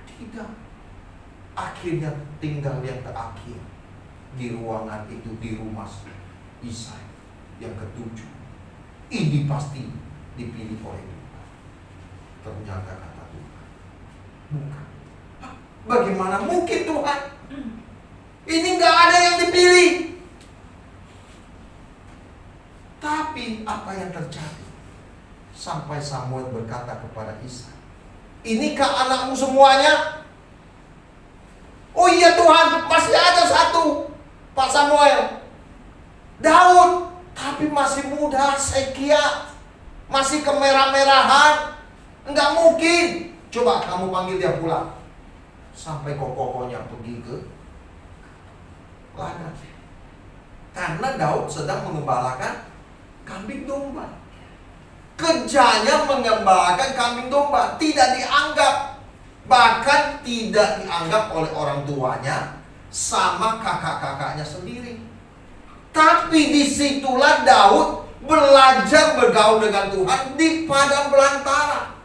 tidak. Akhirnya tinggal yang terakhir di ruangan itu, di rumah Isai yang ketujuh. Ini pasti dipilih oleh Tuhan. Ternyata kata Tuhan bukan. Bagaimana mungkin Tuhan? Ini gak ada yang dipilih. Tapi apa yang terjadi? Sampai Samuel berkata kepada Isai, inikah anakmu semuanya? Oh iya Tuhan, masih ada satu, Pak Samuel, Daud, tapi masih muda, sekia, masih kemerah-merahan, enggak mungkin. Coba kamu panggil dia pulang. Sampai kokohnya pergi ke ladang. Karena Daud sedang mengembalakan kambing domba. Kerjanya mengembalakan kambing domba, tidak dianggap, bahkan tidak dianggap oleh orang tuanya sama kakak-kakaknya sendiri. Tapi disitulah Daud belajar bergaul dengan Tuhan di padang belantara,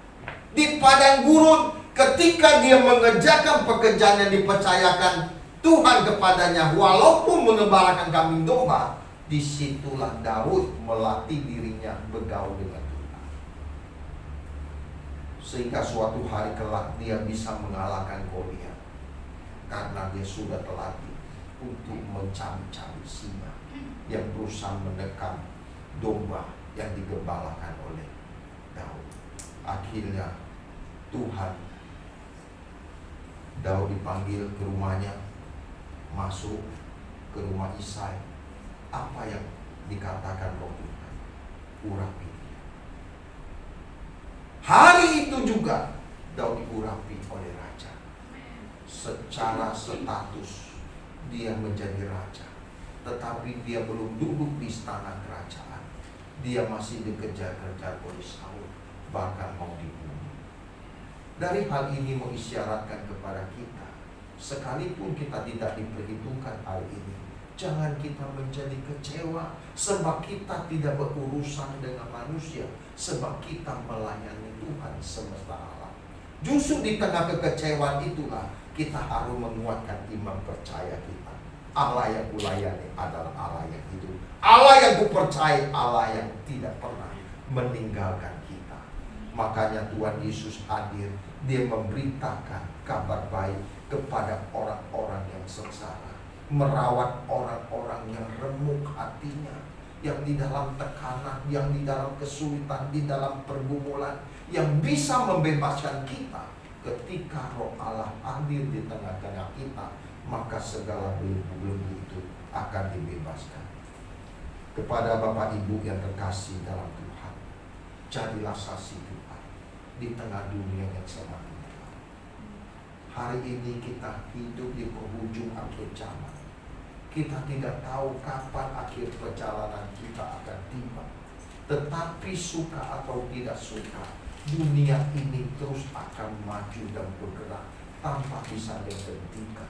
di padang gurun. Ketika dia mengerjakan pekerjaan yang dipercayakan Tuhan kepadanya, walaupun mengembalakan kambing domba, disitulah Daud melatih dirinya bergaul dengan Tuhan. sehingga suatu hari kelak dia bisa mengalahkan Goliat, karena dia sudah terlatih untuk mencari-cari singa yang berusaha menekan domba yang digembalakan oleh Daud. Akhirnya Daud dipanggil ke rumahnya, masuk ke rumah Isai. Apa yang dikatakan Roh Tuhan? Urapi dia. Hari itu juga Daud diurapi oleh raja. Secara status dia menjadi raja, tetapi dia belum duduk di istana kerajaan. Dia masih dikejar-kejar oleh Saul, bahkan mau dibunuh. Dari hal ini mengisyaratkan kepada kita, sekalipun kita tidak diperhitungkan hal ini, jangan kita menjadi kecewa, sebab kita tidak berurusan dengan manusia, sebab kita melayani Tuhan semesta alam. Justru di tengah kekecewaan itulah kita harus menguatkan iman percaya kita. Allah yang kulayani adalah Allah yang hidup. Allah yang kupercaya, Allah yang tidak pernah meninggalkan kita. Makanya Tuhan Yesus hadir, dia memberitakan kabar baik kepada orang-orang yang sengsara, merawat orang-orang yang remuk hatinya, yang di dalam tekanan, yang di dalam kesulitan, di dalam pergumulan, yang bisa membebaskan kita. Ketika Roh Allah hadir di tengah-tengah kita, maka segala belenggu-belenggu itu akan dibebaskan. Kepada Bapak Ibu yang terkasih dalam Tuhan, jadilah saksi Tuhan di tengah dunia yang semakin gelap. Hari ini kita hidup di penghujung akhir zaman. Kita tidak tahu kapan akhir perjalanan kita akan tiba. Tetapi suka atau tidak suka, dunia ini terus akan maju dan bergerak tanpa bisa dihentikan.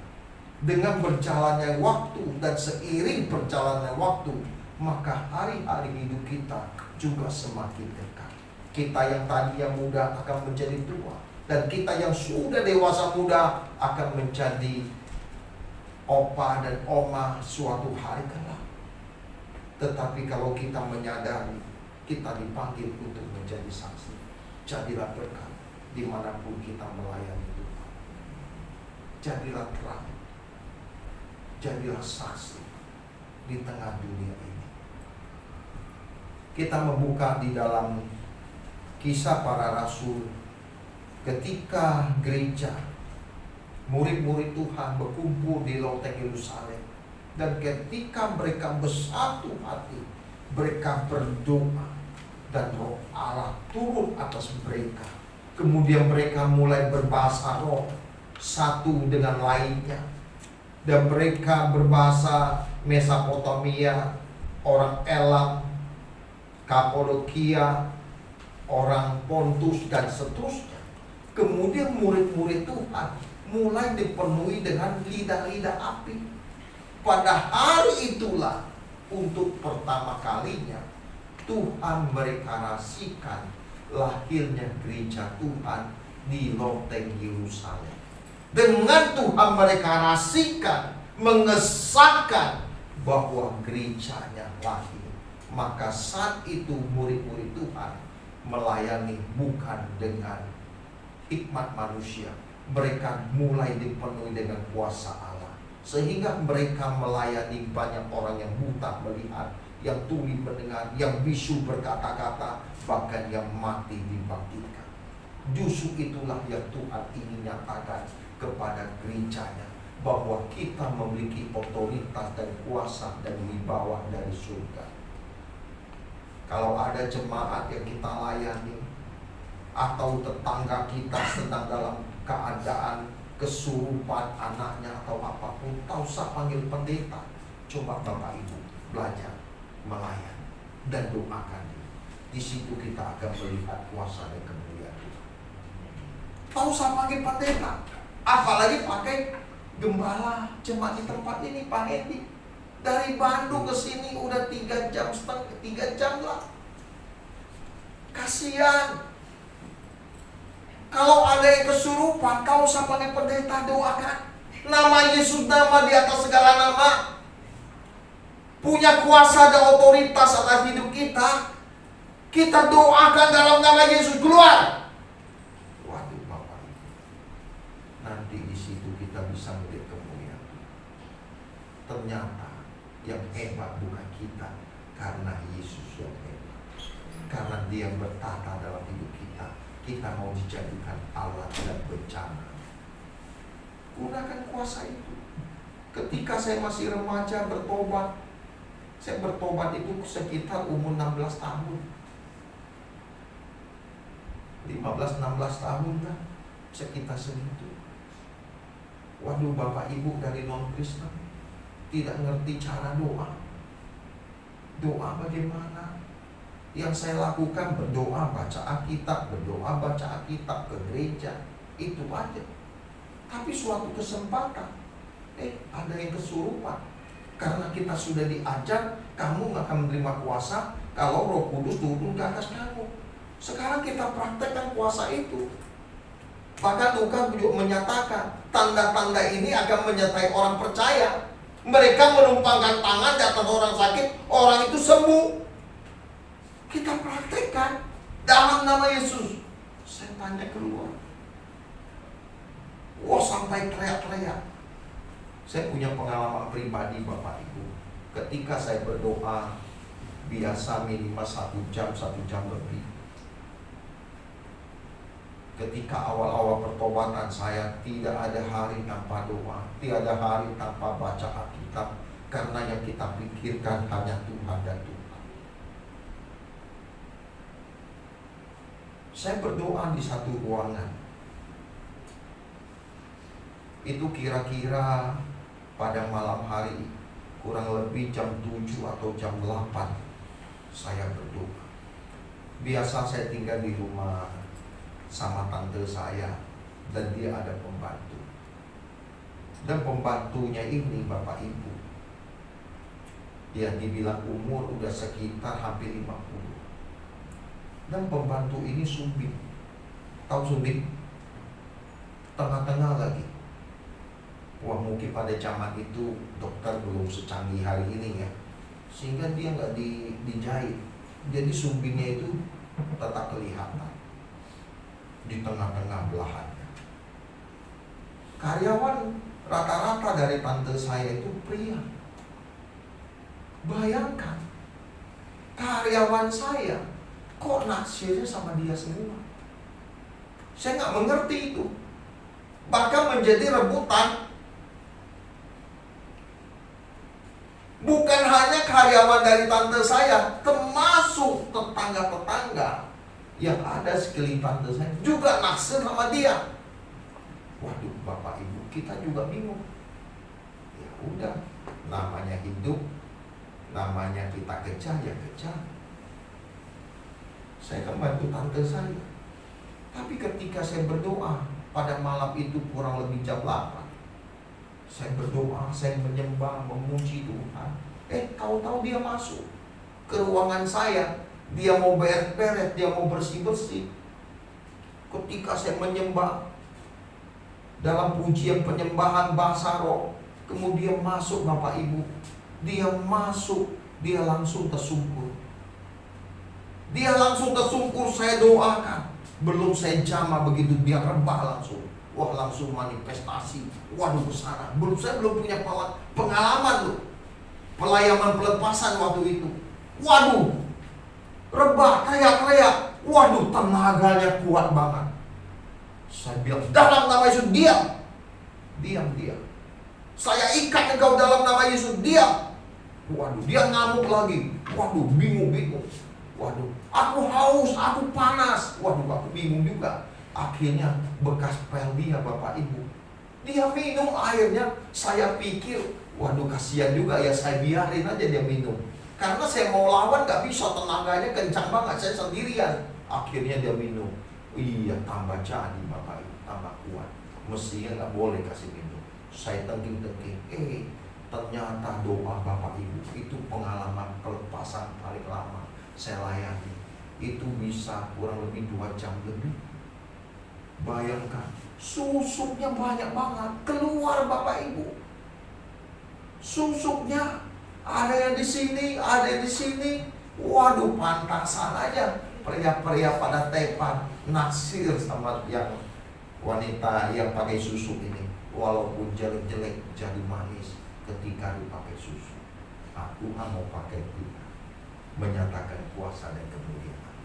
Dengan berjalannya waktu dan seiring berjalannya waktu, maka hari-hari hidup kita juga semakin dekat. Kita yang tadi yang muda akan menjadi tua, dan kita yang sudah dewasa muda akan menjadi opa dan oma suatu hari kelak. Tetapi kalau kita menyadari kita dipanggil untuk menjadi saksi, jadilah berkat dimanapun kita melayani Tuhan. Jadilah terang, jadilah saksi di tengah dunia ini. Kita membuka di dalam Kisah Para Rasul, ketika gereja, murid-murid Tuhan berkumpul di loteng Yerusalem, dan ketika mereka bersatu hati, mereka berdoa, dan Roh Allah turun atas mereka. Kemudian mereka mulai berbahasa roh satu dengan lainnya, dan mereka berbahasa Mesopotamia, orang Elam, Kapadokia, orang Pontus, dan seterusnya. Kemudian murid-murid Tuhan mulai dipenuhi dengan lidah-lidah api. Pada hari itulah untuk pertama kalinya Tuhan merekreasikan lahirnya gereja Tuhan di loteng Yerusalem. Dengan Tuhan merekreasikan, mengesahkan bahwa gerejanya lahir, maka saat itu murid-murid Tuhan melayani bukan dengan hikmat manusia. Mereka mulai dipenuhi dengan kuasa Allah, sehingga mereka melayani banyak orang yang buta melihat, yang tuli mendengar, yang bisu berkata-kata, bahkan yang mati dibangkitkan. Justru itulah yang Tuhan ingin nyatakan kepada gerejanya, bahwa kita memiliki otoritas dan kuasa dan wibawa dari surga. Kalau ada jemaat yang kita layani, atau tetangga kita sedang dalam keadaan kesurupan anaknya atau apapun, tak usah panggil pendeta. Coba Bapak Ibu belajar melayani dan doakan dia. Di situ kita akan melihat kuasa dan kemuliaan Tuhan. Tak usah panggil pendeta, apalagi pakai gembala. Jemaat di tempat ini Pak Edi dari Bandung ke sini udah 3 jam lah. Kasihan. Kalau ada yang kesurupan, kau usah pakai pendeta, doakan. Nama Yesus, nama di atas segala nama, punya kuasa dan otoritas atas hidup kita. Kita doakan dalam nama Yesus, keluar. ternyata yang hebat bukan kita, karena Yesus yang hebat. Karena Dia bertata dalam hidup kita, kita mau dijadikan alat dan bencana. Gunakan kuasa itu. Ketika saya masih remaja bertobat, saya bertobat itu sekitar umur 16 tahun. 15-16 tahun kan, sekitar segitu. Waduh, Bapak Ibu dari non-Kristen tidak ngerti cara doa. Doa bagaimana? Yang saya lakukan berdoa, baca Alkitab, berdoa, baca Alkitab, ke gereja, itu aja. Tapi suatu kesempatan, ada yang kesurupan. Karena kita sudah diajar, kamu gak akan menerima kuasa kalau Roh Kudus turun ke atas kamu. Sekarang kita praktekkan kuasa itu. Bahkan Lukas juga menyatakan, tanda-tanda ini akan menyertai orang percaya. Mereka menumpangkan tangan di atas orang sakit, orang itu sembuh. Kita praktekkan dalam nama Yesus. Saya tanya keluar. Wah, sampai teriak-teriak. Saya punya pengalaman pribadi Bapak Ibu. Ketika saya berdoa, biasa minimal 1 jam lebih. Ketika awal-awal pertobatan saya, tidak ada hari tanpa doa, tidak ada hari tanpa baca Alkitab, karena yang kita pikirkan hanya Tuhan dan Tuhan. Saya berdoa di satu ruangan. Itu kira-kira pada malam hari, kurang lebih jam 7 atau jam 8 saya berdoa. Biasa saya tinggal di rumah sama tante saya, dan dia ada pembantu. Dan pembantunya ini Bapak Ibu, dia dibilang umur udah sekitar hampir 50. Dan pembantu ini sumbing. Tahu sumbing? Tengah-tengah lagi. Wah, mungkin pada zaman itu dokter belum secanggih hari ini ya, sehingga dia nggak dijahit. Jadi sumbingnya itu tetap kelihatan di tengah-tengah belahannya. Karyawan rata-rata dari tante saya itu pria. Bayangkan, karyawan saya kok naksirnya sama dia semua. Saya nggak mengerti itu. Bahkan menjadi rebutan. Bukan hanya karyawan dari tante saya, termasuk tetangga-tetangga yang ada sekeliling tante saya juga naksir sama dia. Waduh, Bapak Ibu, kita juga bingung. Ya udah, namanya hidup, namanya kita kejar ya kejar. Saya kan bantu tante saya. Tapi ketika saya berdoa pada malam itu kurang lebih jam 8, saya berdoa, saya menyembah, memuji Tuhan. Tahu-tahu dia masuk ke ruangan saya. Dia mau beres-beres, dia mau bersih-bersih. Ketika saya menyembah dalam pujian penyembahan bahasa roh, kemudian masuk Bapak Ibu. Dia masuk, dia langsung tersungkur. Dia langsung tersungkur, saya doakan. Belum saya jamah begitu, dia rebah langsung. Wah, langsung manifestasi. Waduh, besar. Saya belum punya pengalaman loh. Pelayanan pelepasan waktu itu. Waduh, rebah, teriak-teriak. Waduh, tenaganya kuat banget. Saya bilang, dalam nama Yesus, diam. Diam. Saya ikat engkau dalam nama Yesus, diam. Waduh, dia ngamuk lagi. Waduh, bingung. Waduh, aku haus, aku panas. Waduh, aku bingung juga. Akhirnya bekas pel dia Bapak Ibu. Dia minum airnya, saya pikir, waduh kasihan juga ya, saya biarin aja dia minum. Karena saya mau lawan gak bisa, tenaganya kencang banget, saya sendirian. Akhirnya dia minum. Iya, tambah jadi Bapak Ibu, tambah kuat. Mestinya gak boleh kasih minum. Saya tengking-tengking, ternyata doa Bapak Ibu itu pengalaman pelepasan paling lama saya layani. Itu bisa kurang lebih 2 jam lebih. Bayangkan, susuknya banyak banget keluar Bapak Ibu. Susuknya ada yang di sini, ada yang di sini. Waduh, pantasan aja pria-pria pada tepan naksir sama yang wanita yang pakai susuk ini. Walaupun jelek-jelek jadi manis. ketika dipakai susu. Tuhan mau pakai kita, menyatakan kuasa dan kemuliaan.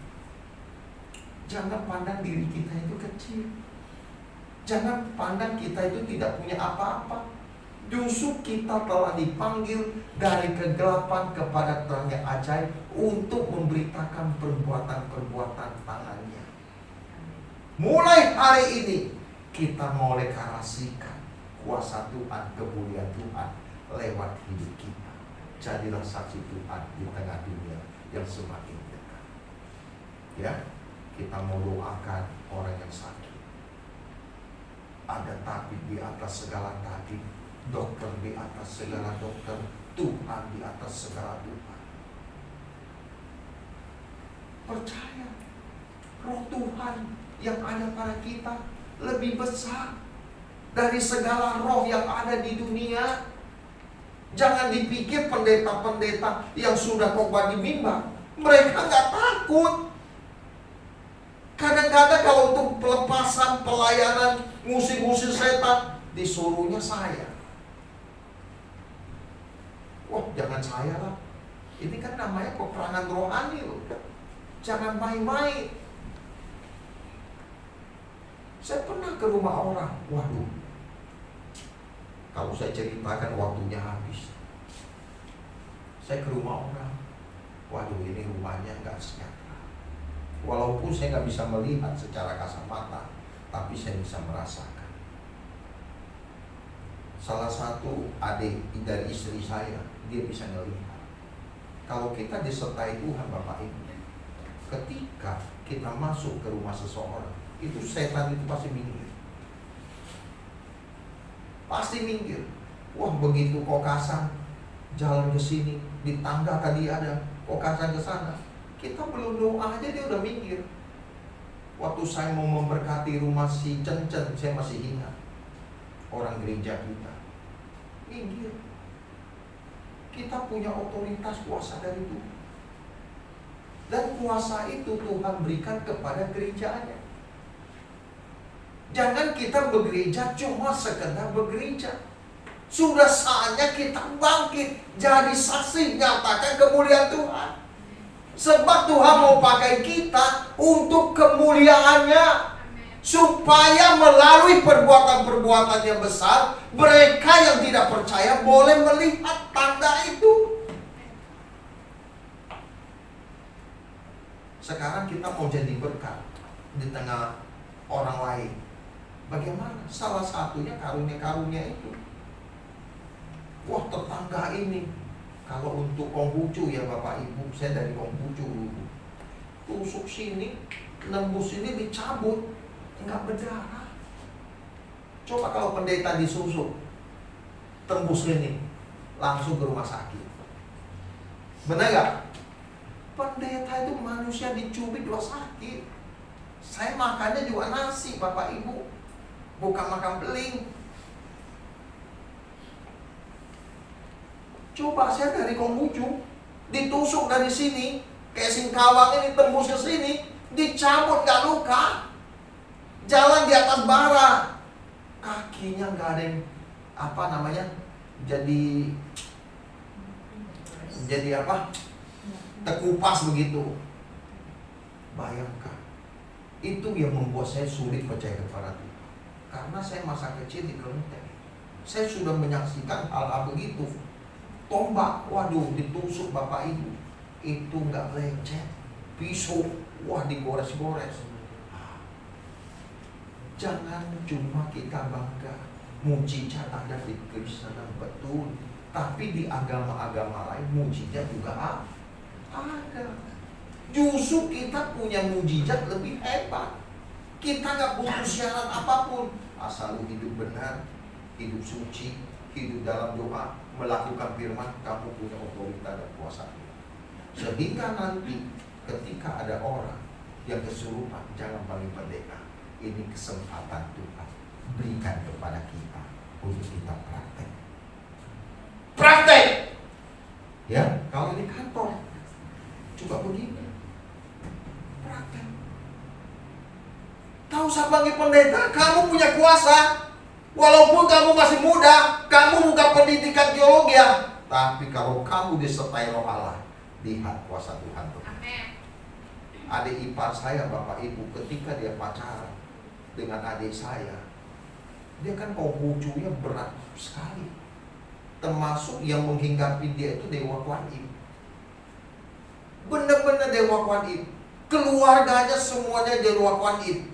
Jangan pandang diri kita itu kecil. Jangan pandang kita itu tidak punya apa-apa. Justru kita telah dipanggil dari kegelapan kepada terang yang ajaib untuk memberitakan perbuatan-perbuatan tangannya. Mulai hari ini kita mau deklarasikan kuasa Tuhan, kemuliaan Tuhan lewat hidup kita. Jadilah saksi Tuhan di tengah dunia yang semakin dekat. Ya, kita mau doakan orang yang sakit. Ada tabib di atas segala tabib, dokter di atas segala dokter, Tuhan di atas segala Tuhan. Percaya, roh Tuhan yang ada pada kita lebih besar dari segala roh yang ada di dunia. Jangan dipikir pendeta-pendeta yang sudah khotbah di mimbar, mereka gak takut. Kadang-kadang kalau untuk pelepasan, pelayanan, ngusir-ngusir setan, disuruhnya saya. Wah, jangan saya lah. Ini kan namanya peperangan rohani loh. Jangan main-main. Saya pernah ke rumah orang, waduh, kalau saya ceritakan waktunya habis. Saya ke rumah orang, waduh, ini rumahnya gak sejahtera. Walaupun saya gak bisa melihat secara kasat mata, tapi saya bisa merasakan. Salah satu adik dari istri saya, dia bisa melihat. Kalau kita disertai Tuhan Bapak Ibu, ketika kita masuk ke rumah seseorang, itu setan itu pasti minggir. Pasti minggir. Wah, begitu kokasan jalan ke sini, di tangga tadi ada kokasan ke sana, kita belum doa aja dia udah minggir. Waktu saya mau memberkati rumah si Cencen, saya masih ingat, orang gereja kita minggir. Kita punya otoritas kuasa dari Tuhan, dan kuasa itu Tuhan berikan kepada gerejanya. Jangan kita bergereja cuma sekedar bergereja. Sudah saatnya kita bangkit, jadi saksi, nyatakan kemuliaan Tuhan. Sebab Tuhan mau pakai kita untuk kemuliaannya, supaya melalui perbuatan-perbuatan yang besar, mereka yang tidak percaya boleh melihat tanda itu. Sekarang kita mau jadi berkat di tengah orang lain. Bagaimana? Salah satunya karunia-karunia itu. Wah, tetangga ini, kalau untuk Konghucu ya Bapak Ibu, saya dari Konghucu dulu, tusuk sini, nembus ini dicabut, enggak berdarah. Coba kalau pendeta disusuk, tembus ini, langsung ke rumah sakit. Benar gak? Pendeta itu manusia dicubit dua sakit. Saya makannya juga nasi Bapak Ibu, bukan makan beling. Coba saya dari Konghucu, ditusuk dari sini, kayak Singkawang ini tembus ke sini, dicabut gak luka. Jalan di atas bara, kakinya gak ada yang jadi apa? Terkupas begitu. Bayangkan, itu yang membuat saya sulit percaya kepada Tuhan. Karena saya masa kecil di Kelenteng, saya sudah menyaksikan hal-hal begitu. Tombak, waduh, ditusuk Bapak Ibu, itu nggak lecet. Pisau, wah, digores-gores. Jangan cuma kita bangga mujizat ada di Kristen, betul, tapi di agama-agama lain mujizat juga ada. Justru kita punya mujizat lebih hebat. Kita nggak butuh syarat apapun, asal lu hidup benar, hidup suci, hidup dalam doa, melakukan firman, kamu punya otoritas dan kuasa. Sehingga nanti ketika ada orang yang kesurupan, jangan panggil pendeta. Ini kesempatan Tuhan berikan kepada kita untuk kita praktek. Praktek! Ya, kalau di kantor, coba begini. Praktek. Tahu usah panggil pendeta, kamu punya kuasa. Walaupun kamu masih muda, kamu bukan pendidikan pendidikan teologi ya. Tapi kalau kamu disertai Roh Allah, lihat kuasa Tuhan. Amin. Adik ipar saya, Bapak Ibu, ketika dia pacaran dengan adik saya, dia kan Konghucunya berat sekali. Termasuk yang menghinggapi dia itu Dewa Kuan Im. Benar-benar Dewa Kuan Im. Keluarganya semuanya Dewa Kuan Im.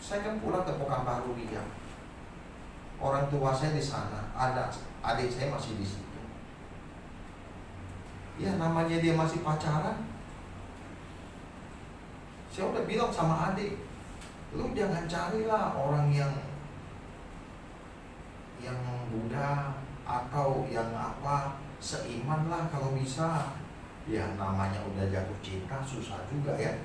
Saya kan pulang ke Pekanbaru Riau. Orang tua saya di sana, ada adik saya masih di situ. Ya namanya dia masih pacaran. Saya udah bilang sama adik, lu jangan carilah orang yang Buddha atau yang apa, seiman lah kalau bisa. Ya namanya udah jatuh cinta susah juga ya.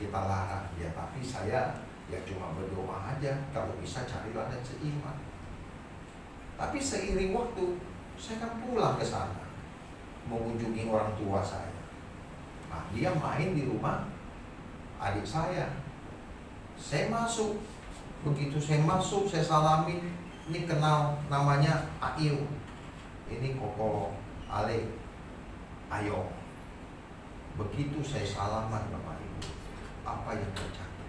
Kita larang ya, tapi saya ya cuma berdoa aja, kalau bisa carilah dan seiman. Tapi seiring waktu, saya kan pulang ke sana mengunjungi orang tua saya. Nah, dia main di rumah adik saya. Saya masuk. Begitu saya masuk, saya salamin. Ini kenal, namanya Ayu. Ini Koko Ale. Ayo. Begitu saya salaman Bapak Ibu, apa yang terjadi?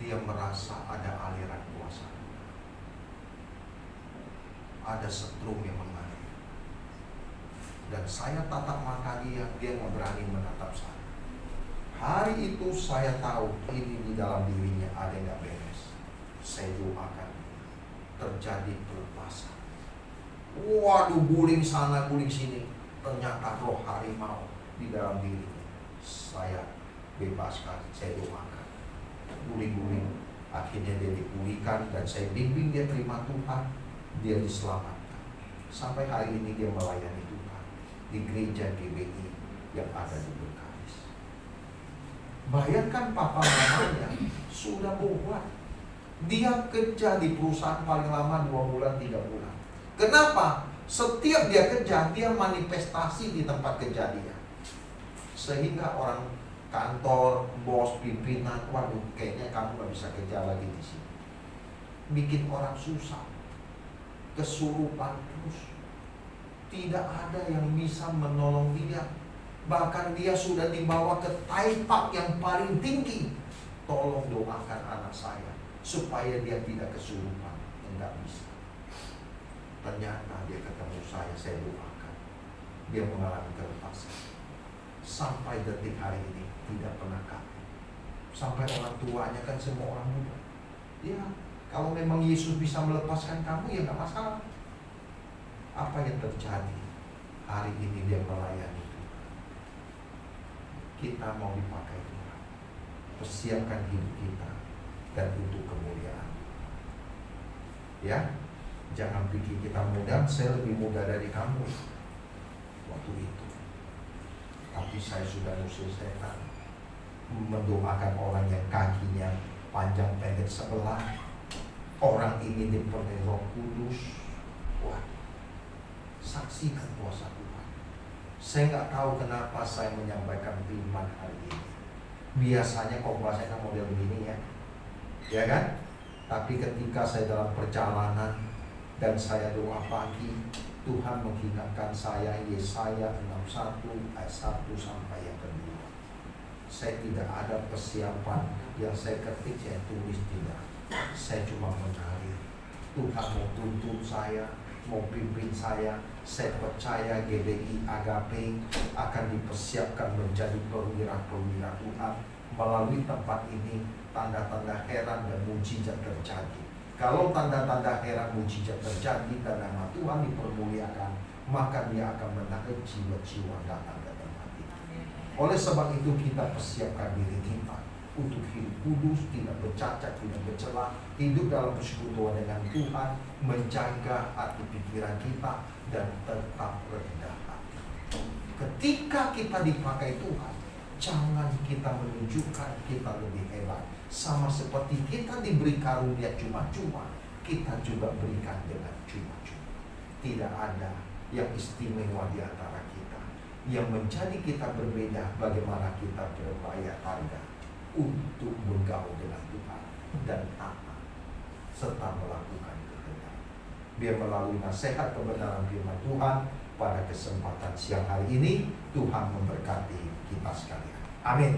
Dia merasa ada aliran kuasa, ada setrum yang mengalir. Dan saya tatap mata dia nggak berani menatap saya. Hari itu saya tahu ini di dalam dirinya ada yang nggak beres. Saya doakan terjadi pelepasan. Waduh, guling sana guling sini, ternyata roh harimau di dalam dirinya. Saya bebaskan, saya doakan. Guling-guling, akhirnya dia dipulihkan dan saya bimbing dia terima Tuhan, dia diselamatkan. Sampai hari ini dia melayani Tuhan di gereja GBI yang ada di Bengkalis. Bayangkan papa mamanya sudah buat, dia kerja di perusahaan paling lama 2 bulan 3 bulan. Kenapa? Setiap dia kerja, dia manifestasi di tempat kerja dia, sehingga orang kantor, bos, pimpinan, waduh kayaknya kamu gak bisa kerja lagi di sini. Bikin orang susah, kesurupan terus. Tidak ada yang bisa menolong dia. Bahkan dia sudah dibawa ke taipak yang paling tinggi. Tolong doakan anak saya supaya dia tidak kesurupan. Enggak bisa. Ternyata dia ketemu saya doakan. Dia mengalami kelepasan. Sampai detik hari ini tidak pernah kapok. Sampai orang tuanya kan semua orang muda. Ya, kalau memang Yesus bisa melepaskan kamu ya gak masalah. Apa yang terjadi? Hari ini dia melayani Tuhan. Kita mau dipakai Tuhan. Persiapkan hidup kita dan untuk kemuliaan. Ya, jangan pikir kita muda, saya lebih muda dari kamu waktu itu. Tapi saya sudah usir setan, mendoakan orang yang kakinya panjang pendek sebelah. Orang ini dipenuhi Roh Kudus. Wah, saksikan kuasa Tuhan. Saya nggak tahu kenapa saya menyampaikan firman hari ini. Biasanya kok bahasanya model begini ya kan? Tapi ketika saya dalam perjalanan dan saya doa pagi, Tuhan mengingatkan saya Yesaya 61 ayat 1 sampai yang kedua. Saya tidak ada persiapan yang saya ketik, saya tulis tidak. Saya cuma mengalir. Tuhan mau tuntun saya, mau pimpin saya. Saya percaya GBI Agape akan dipersiapkan menjadi perwira-perwira Tuhan. Melalui tempat ini, tanda-tanda heran dan mujizat terjadi. Kalau tanda-tanda heran mujizat terjadi dan nama Tuhan dipermuliakan, maka dia akan menarik jiwa-jiwa datang ke tempat itu. Oleh sebab itu kita persiapkan diri kita untuk hidup kudus, tidak bercacat, tidak bercela, hidup dalam persekutuan dengan Tuhan, menjaga hati pikiran kita dan tetap rendah hati. Ketika kita dipakai Tuhan, jangan kita menunjukkan kita lebih hebat. Sama seperti kita diberi karunia cuma-cuma, kita juga berikan dengan cuma-cuma. Tidak ada yang istimewa di antara kita. Yang menjadi kita berbeda, bagaimana kita berbayar harga untuk bergaul dengan Tuhan dan taat serta melakukan kebenaran. Biar melalui nasihat kebenaran firman Tuhan pada kesempatan siang hari ini, Tuhan memberkati kita sekalian. Amin.